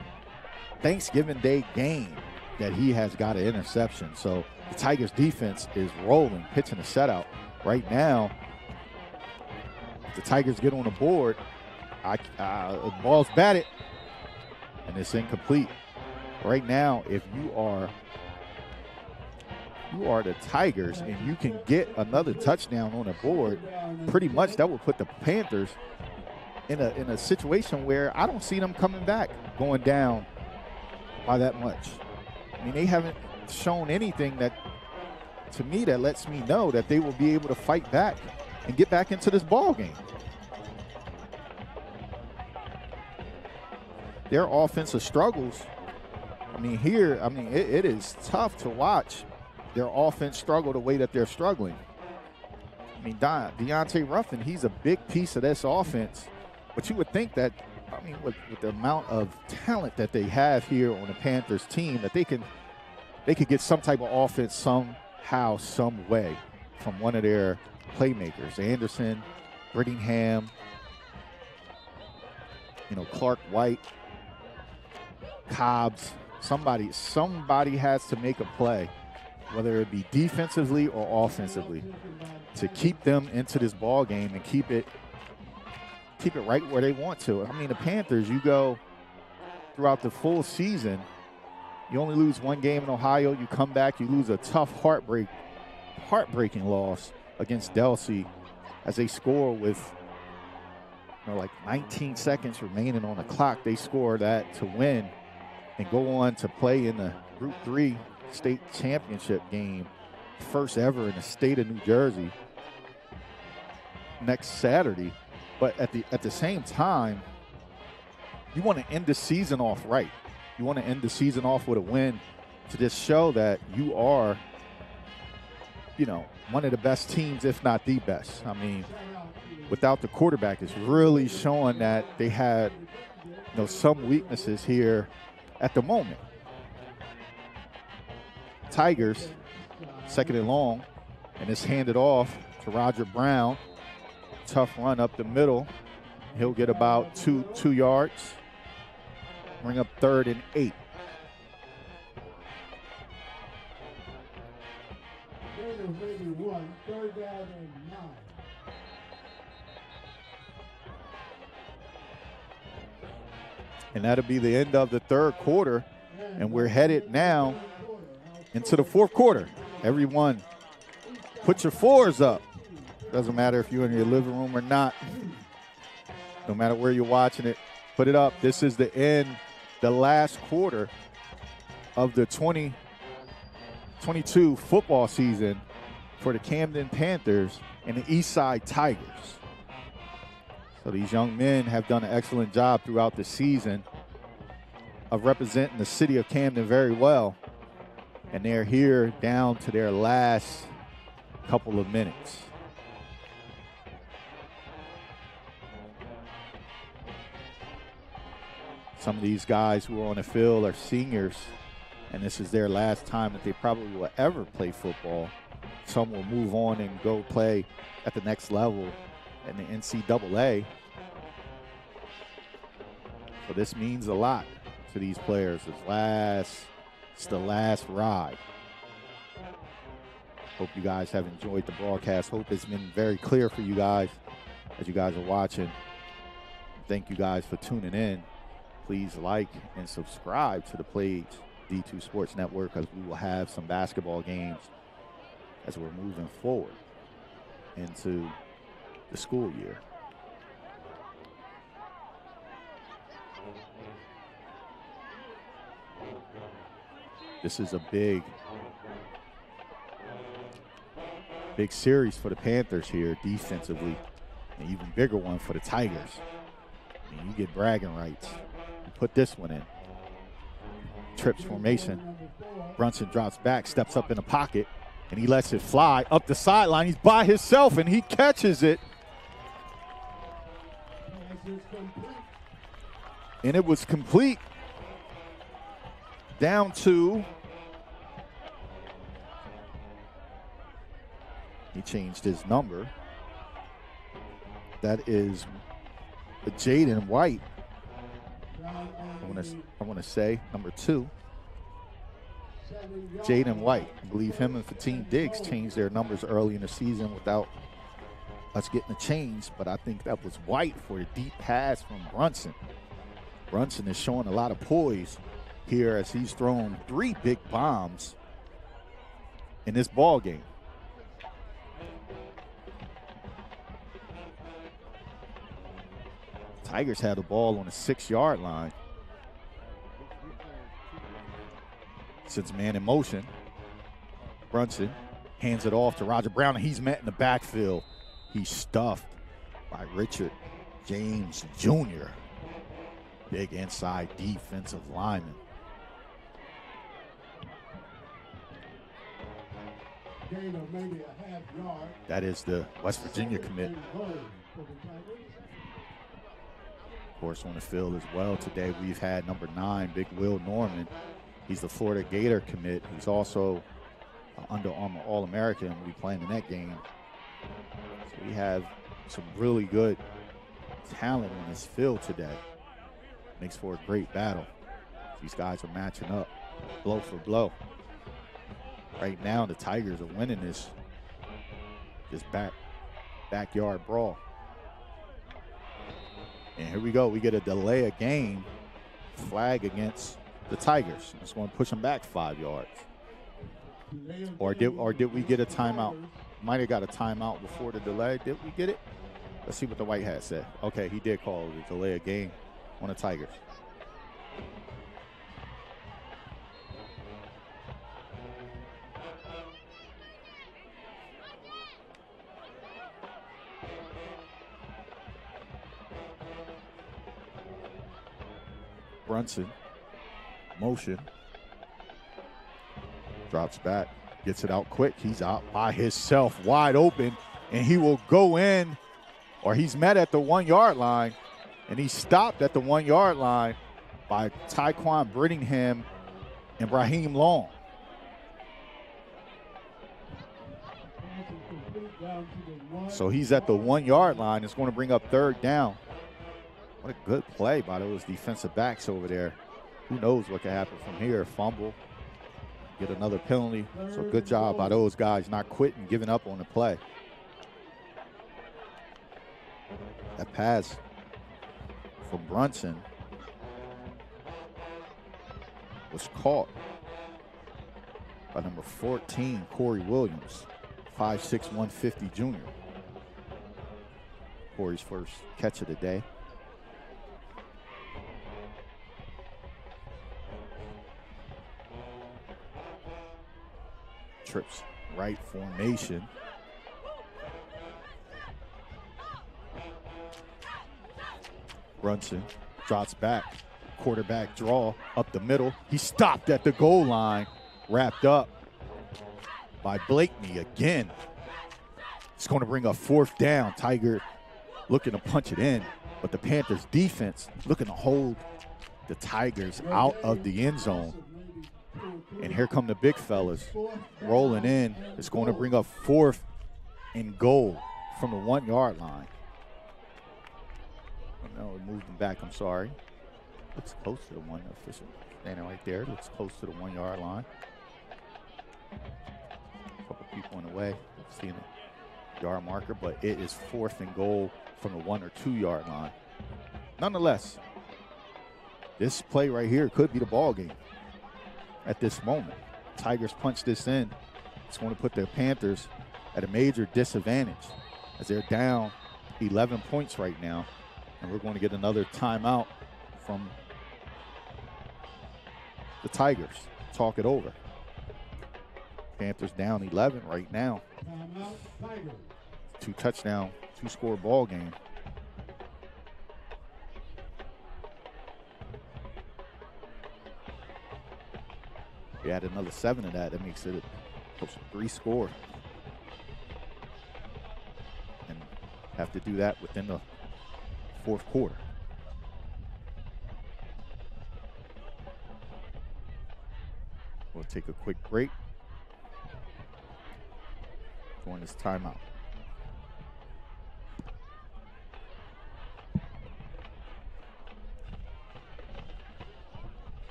Thanksgiving Day game that he has got an interception. So the Tigers defense is rolling, pitching a shutout. Right now, if the Tigers get on the board, the ball's batted, and it's incomplete. Right now, if you are the Tigers and you can get another touchdown on the board, pretty much that will put the Panthers in a situation where I don't see them coming back, going down by that much. I mean, they haven't shown anything that, to me, that lets me know that they will be able to fight back and get back into this ball game. Their offensive struggles, it is tough to watch their offense struggle the way that they're struggling. I mean, Deontay Ruffin, he's a big piece of this offense, but you would think that, with the amount of talent that they have here on the Panthers team, that they could get some type of offense somehow, some way from one of their playmakers. Anderson, Brittingham, Clark White, Cobbs. Somebody has to make a play, whether it be defensively or offensively, to keep them into this ball game and keep it right where they want to. I mean, the Panthers, you go throughout the full season, you only lose one game in Ohio, you come back, you lose a tough heartbreaking loss against Delsey as they score with 19 seconds remaining on the clock. They score that to win and go on to play in the Group 3 state championship game, first ever in the state of New Jersey, next Saturday. But at the same time, you want to end the season off right. You want to end the season off with a win to just show that you are, one of the best teams, if not the best. I mean, without the quarterback, it's really showing that they had, some weaknesses here at the moment. Tigers, 2nd and long, and it's handed off to Roger Brown. Tough run up the middle. He'll get about two yards. Bring up 3rd and 8. Third down and 9. And that'll be the end of the third quarter. And we're headed now into the fourth quarter. Everyone, put your fours up. Doesn't matter if you're in your living room or not. No matter where you're watching it, put it up. This is the end, the last quarter of the 2022 football season for the Camden Panthers and the Eastside Tigers. So these young men have done an excellent job throughout the season of representing the city of Camden very well. And they're here down to their last couple of minutes. Some of these guys who are on the field are seniors, and this is their last time that they probably will ever play football. Some will move on and go play at the next level in the NCAA. So this means a lot to these players. It's the last ride. Hope you guys have enjoyed the broadcast. Hope it's been very clear for you guys as you guys are watching. Thank you guys for tuning in. Please like and subscribe to the page D2 Sports Network, because we will have some basketball games as we're moving forward into the school year. This is a big series for the Panthers here defensively, an even bigger one for the Tigers. I mean, you get bragging rights. You put this one in. Trips formation. Brunson drops back, steps up in the pocket, and he lets it fly up the sideline. He's by himself, and he catches it. And it was complete. Down to, he changed his number. That is Jaden White. I want to say number 2. Jaden White. I believe him and Fatim Diggs changed their numbers early in the season without us getting a change, but I think that was White for a deep pass from Brunson. Brunson is showing a lot of poise here as he's thrown 3 big bombs in this ball game. Tigers had the ball on the 6-yard line. Since man in motion, Brunson hands it off to Roger Brown, and he's met in the backfield. He's stuffed by Richard James Jr., big inside defensive lineman. That is the West Virginia commit. Of course, on the field as well today, we've had number 9, Big Will Norman. He's the Florida Gator commit. He's also Under Armour All-American. We'll be playing in that game. So we have some really good talent on this field today. Makes for a great battle. These guys are matching up blow for blow. Right now, the Tigers are winning this backyard brawl. And here we go. We get a delay of game flag against the Tigers. Just want to push them back 5 yards. Or did we get a timeout? Might have got a timeout before the delay. Did we get it? Let's see what the white hat said. Okay, he did call the delay of game on the Tigers. Brunson, motion, drops back, gets it out quick. He's out by himself, wide open, and he will go in, or he's met at the 1-yard line, and he's stopped at the 1-yard line by Tyquan Brittingham and Raheem Long. So he's at the 1-yard line. It's going to bring up 3rd down. What a good play by those defensive backs over there. Who knows what can happen from here? Fumble, get another penalty. So good job by those guys not quitting, giving up on the play. That pass from Brunson was caught by number 14, Corey Williams, 5'6", 150 junior. Corey's first catch of the day. Trips right formation. Brunson drops back, quarterback draw up the middle. He stopped at the goal line, wrapped up by Blakeney again. It's going to bring up 4th down. Tiger looking to punch it in, but the Panthers defense looking to hold the Tigers out of the end zone. And here come the big fellas rolling in. It's going to bring up 4th and goal from the 1 yard line. Oh, no, it moved them back, I'm sorry. Looks close to the one official. Standing right there, looks close to the 1 yard line. A couple people in the way, seeing the yard marker, but it is 4th and goal from the 1 or 2 yard line. Nonetheless, this play right here could be the ball game at this moment. Tigers punch this in. It's going to put the Panthers at a major disadvantage as they're down 11 points right now. And we're going to get another timeout from the Tigers. Talk it over. Panthers down 11 right now. Timeout, Tigers. 2 touchdown, 2-score ball game. We add another 7 to that. That makes it close to 3-score. And have to do that within the 4th quarter. We'll take a quick break during this timeout.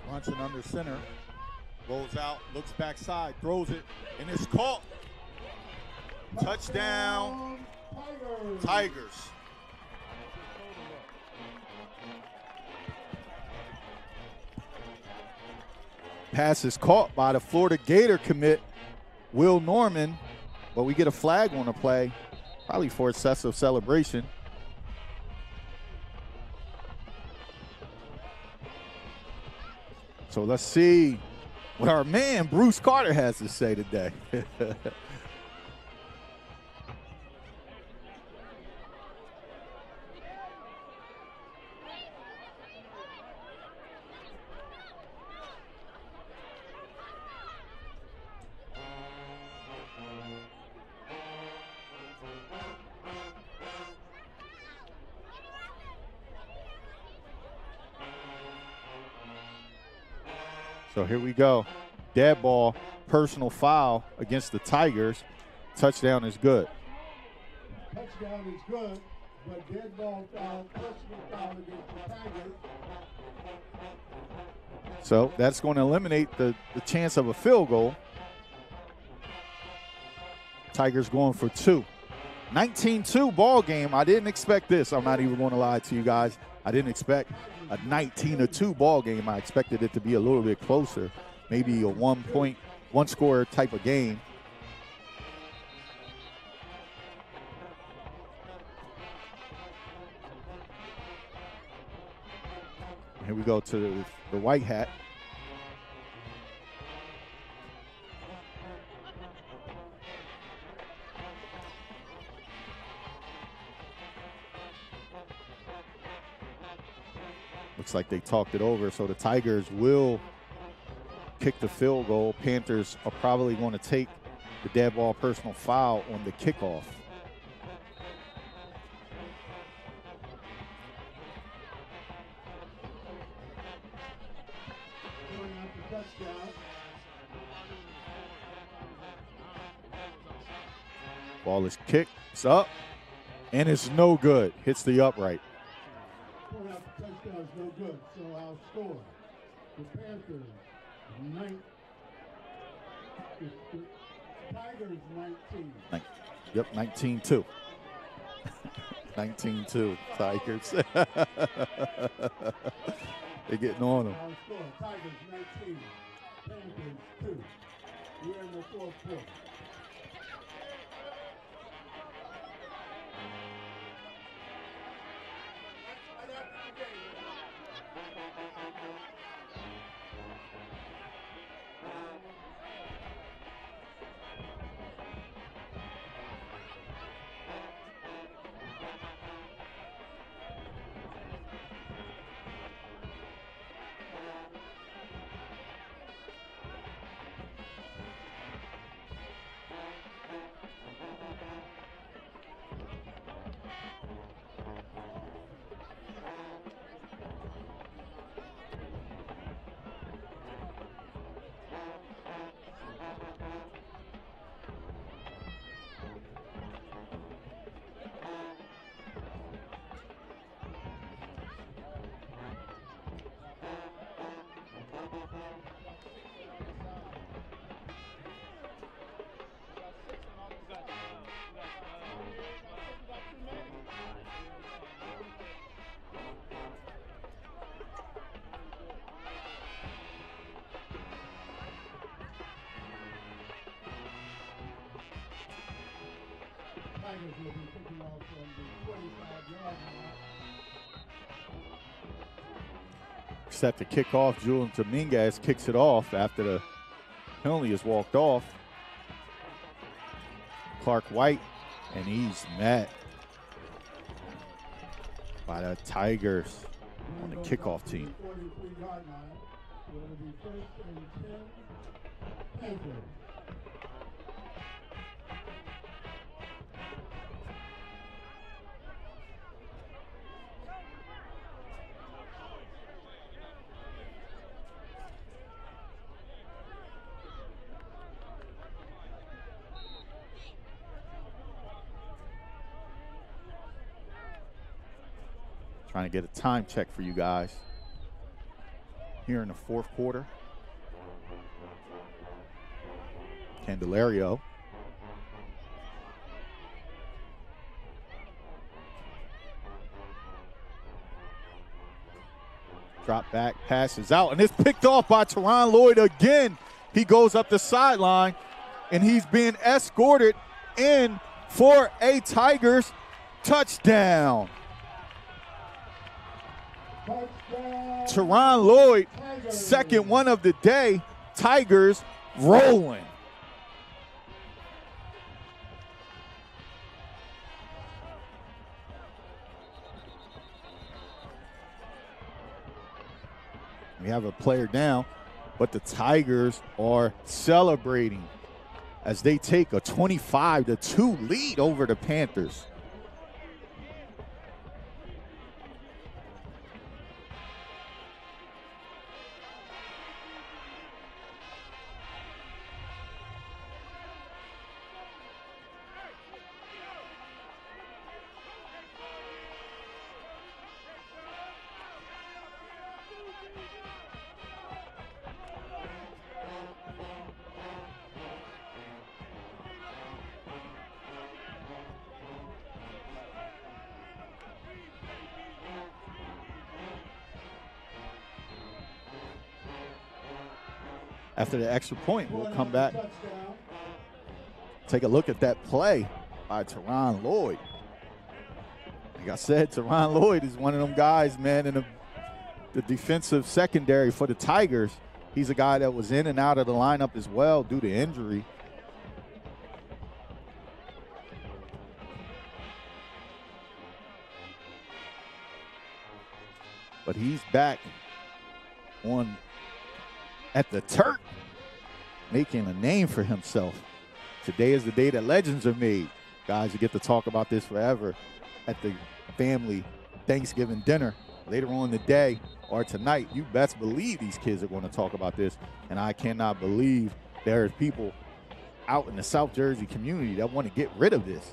Brunson under center, rolls out, looks backside, throws it, and it's caught. Touchdown, Tigers. Pass is caught by the Florida Gator commit, Will Norman, but we get a flag on the play, probably for excessive celebration. So let's see what our man Bruce Carter has to say today. So here we go. Dead ball, personal foul against the Tigers. Touchdown is good. Touchdown is good, but dead ball foul, personal foul against the Tigers. So that's going to eliminate the chance of a field goal. Tigers going for 2. 19-2 ball game. I didn't expect this. I'm not even going to lie to you guys. I didn't expect a 19-2 ball game. I expected it to be a little bit closer, maybe a 1-score type of game. Here we go to the white hat. Looks like they talked it over, so the Tigers will kick the field goal. Panthers are probably going to take the dead ball personal foul on the kickoff. Going out touchdown. Ball is kicked. It's up. And it's no good. Hits the upright. Point out the touchdown is no good. So our score. The Panthers, 9. The Tigers, 19. Yep, 19-2. 19-2, Tigers. They're getting on them. Our score, Tigers, 19. Panthers, 2. We're in the fourth quarter. Tigers will be kicking off from the 25-yard line. Set to kick off. Julian Dominguez kicks it off after the penalty is walked off. Clark White, and he's met by the Tigers on the kickoff team. 43-yard line. It'll be first and 10. Panthers. Trying to get a time check for you guys here in the fourth quarter. Candelario. Drop back, passes out, and it's picked off by Teron Lloyd again. He goes up the sideline, and he's being escorted in for a Tigers touchdown. Teron Lloyd, second one of the day. Tigers rolling. We have a player down, but the Tigers are celebrating as they take a 25-2 lead over the Panthers. After the extra point, we'll come back, take a look at that play by Teron Lloyd. Like I said, Teron Lloyd is one of them guys, man, in the defensive secondary for the Tigers. He's a guy that was in and out of the lineup as well due to injury. But he's back on at the Turk, making a name for himself. Today is the day that legends are made. Guys, you get to talk about this forever at the family Thanksgiving dinner later on in the day or tonight, you best believe these kids are going to talk about this. And I cannot believe there are people out in the South Jersey community that want to get rid of this.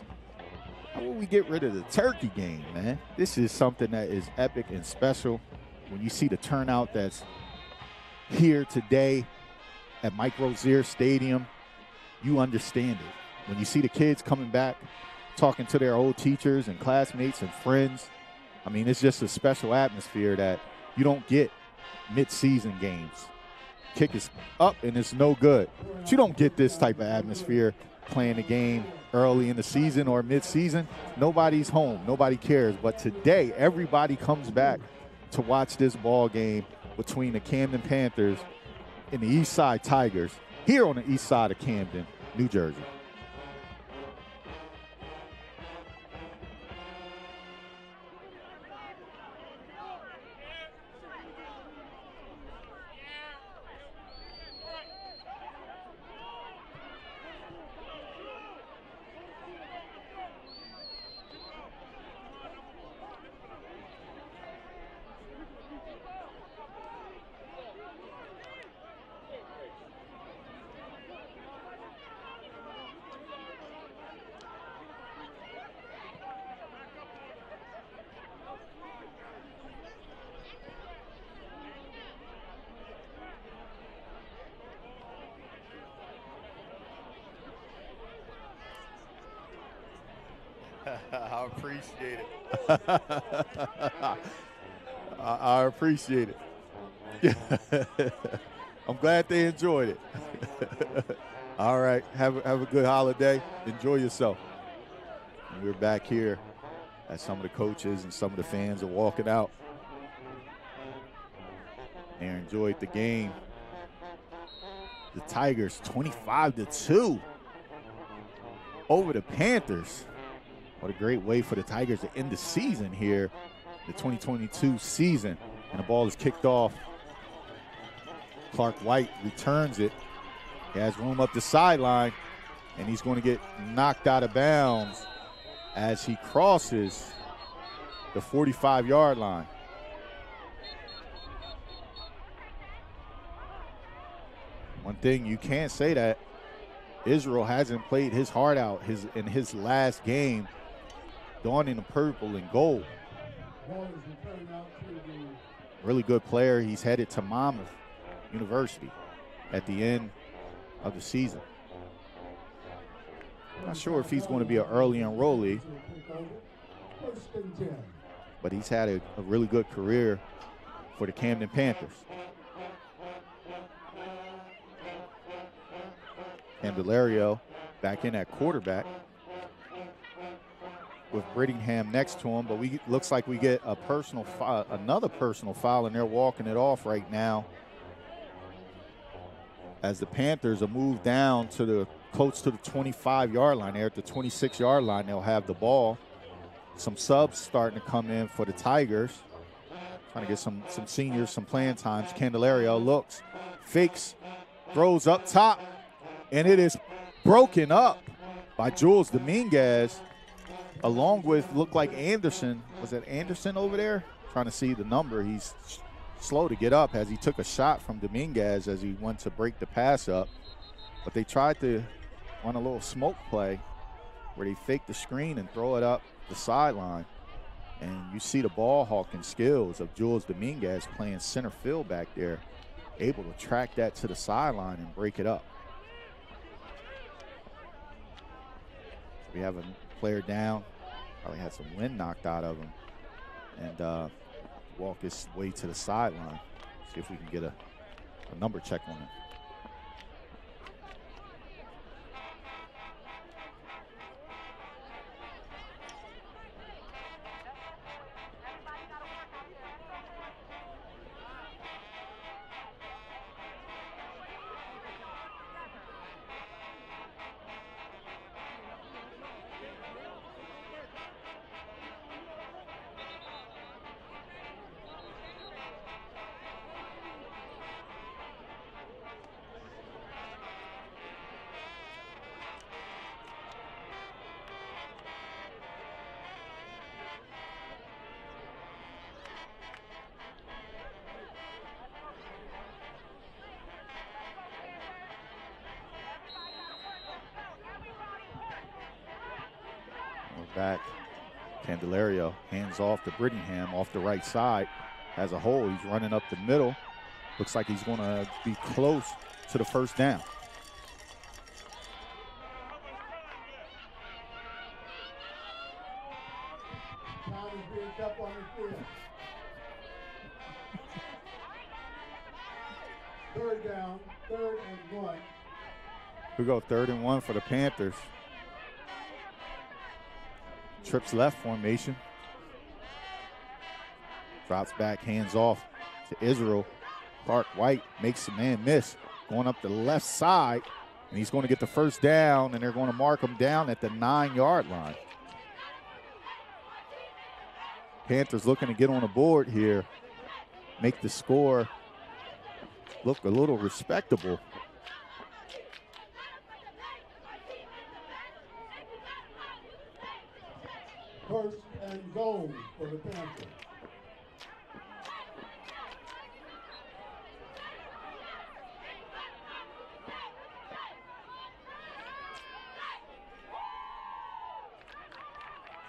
How will we get rid of the turkey game, man? This is something that is epic and special. When you see the turnout that's here today at Mike Rozier Stadium, you understand it. When you see the kids coming back, talking to their old teachers and classmates and friends, I mean, it's just a special atmosphere that you don't get mid-season games. Kick is up and it's no good. But you don't get this type of atmosphere playing the game early in the season or mid-season. Nobody's home. Nobody cares. But today, everybody comes back to watch this ball game between the Camden Panthers and the Eastside Tigers here on the east side of Camden, New Jersey. I appreciate it. I appreciate it. I'm glad they enjoyed it. All right, have a good holiday. Enjoy yourself. And we're back here as some of the coaches and some of the fans are walking out. They enjoyed the game. The Tigers 25-2 over the Panthers. What a great way for the Tigers to end the season here, the 2022 season. And the ball is kicked off. Clark White returns it. He has room up the sideline, and he's going to get knocked out of bounds as he crosses the 45-yard line. One thing you can't say that Israel hasn't played his heart out in his last game, donning the purple and gold. Really good player. He's headed to Monmouth University at the end of the season. I'm not sure if he's going to be an early enrollee, but he's had a really good career for the Camden Panthers. Candelario back in at quarterback with Brittingham next to him, but looks like we get a personal foul, another personal foul, and they're walking it off right now as the Panthers are moved down to close to the 25-yard line. They're at the 26-yard line. They'll have the ball. Some subs starting to come in for the Tigers, trying to get some seniors some playing times. Candelario looks, fakes, throws up top, and it is broken up by Jules Dominguez, along with, looked like Anderson. Was it Anderson over there? Trying to see the number. He's slow to get up as he took a shot from Dominguez as he went to break the pass up. But they tried to run a little smoke play where they fake the screen and throw it up the sideline. And you see the ball hawking skills of Jules Dominguez playing center field back there, able to track that to the sideline and break it up. We have a player down, probably had some wind knocked out of him, and walk his way to the sideline. See if we can get a number check on him. back. Candelario hands off to Brittingham off the right side. Has a hole. He's running up the middle. Looks like he's going to be close to the first down. Time is being kept on the field. Third down, 3rd and 1. We go 3rd and 1 for the Panthers. Trips left formation. Drops back, hands off to Israel. Clark White makes the man miss. Going up the left side, and he's going to get the first down, and they're going to mark him down at the 9-yard line. Panthers looking to get on the board here, make the score look a little respectable. First and goal for the Panthers.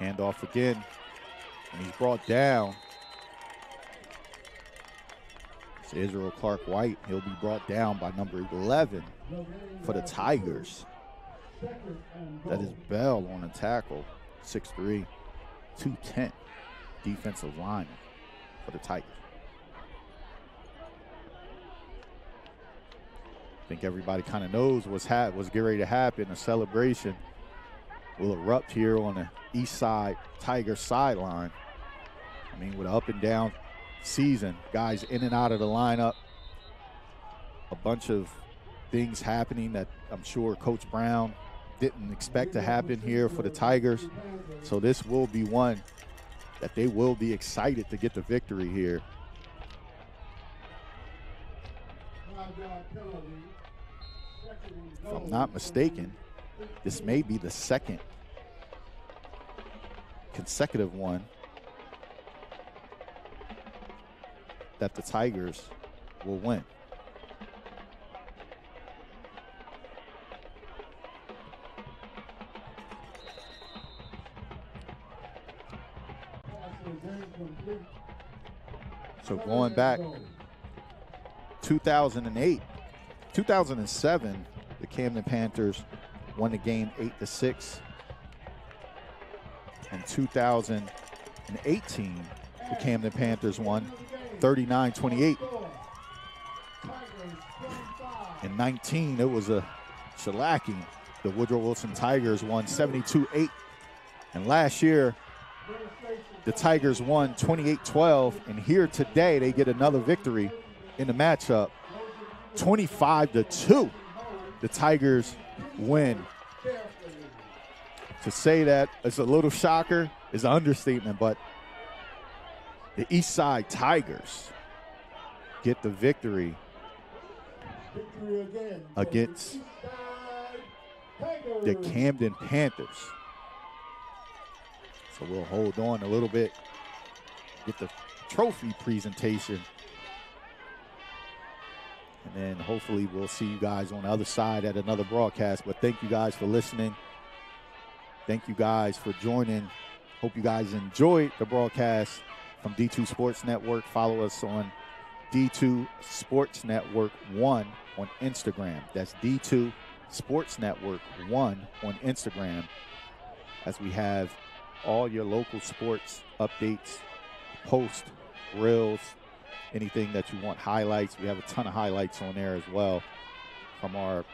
Handoff again, and he's brought down. It's Israel Clark White. He'll be brought down by number 11 for the Tigers. That is Bell on the tackle, 6'3", 210, defensive lineman for the Tigers. I think everybody kind of knows what's getting ready to happen. A celebration will erupt here on the Eastside Tiger sideline. I mean, with an up and down season, guys in and out of the lineup, a bunch of things happening that I'm sure Coach Brown didn't expect to happen here for the Tigers. So this will be one that they will be excited to get the victory here. If I'm not mistaken, this may be the second consecutive one that the Tigers will win. So going back 2008, 2007, the Camden Panthers won the game 8-6. In 2018, the Camden Panthers won 39-28. In 19, it was a shellacking. The Woodrow Wilson Tigers won 72-8. And last year, the Tigers won 28-12. And here today, they get another victory in the matchup, 25-2. The Tigers win. To say that it's a little shocker is an understatement, but the Eastside Tigers get the victory against the Camden Panthers. So we'll hold on a little bit, get the trophy presentation, and then hopefully we'll see you guys on the other side at another broadcast. But thank you guys for listening. Thank you guys for joining. Hope you guys enjoyed the broadcast from D2 Sports Network. Follow us on D2 Sports Network 1 on Instagram. That's D2 Sports Network 1 on Instagram, as we have all your local sports updates, posts, reels, anything that you want, highlights. We have a ton of highlights on there as well from our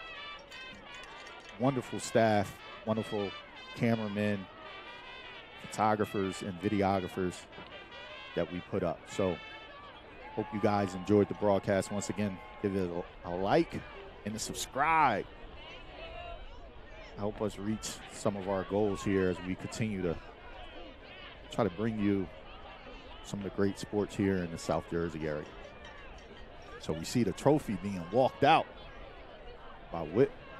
wonderful staff, wonderful cameramen, photographers, and videographers that we put up. So hope you guys enjoyed the broadcast. Once again, give it a like and a subscribe. Help us reach some of our goals here as we continue to try to bring you some of the great sports here in the South Jersey area. So we see the trophy being walked out by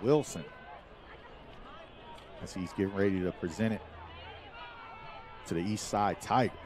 Wilson as he's getting ready to present it to the Eastside Tigers.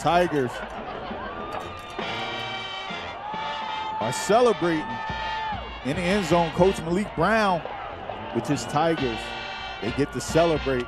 Tigers are celebrating in the end zone. Coach Malik Brown with his Tigers. They get to celebrate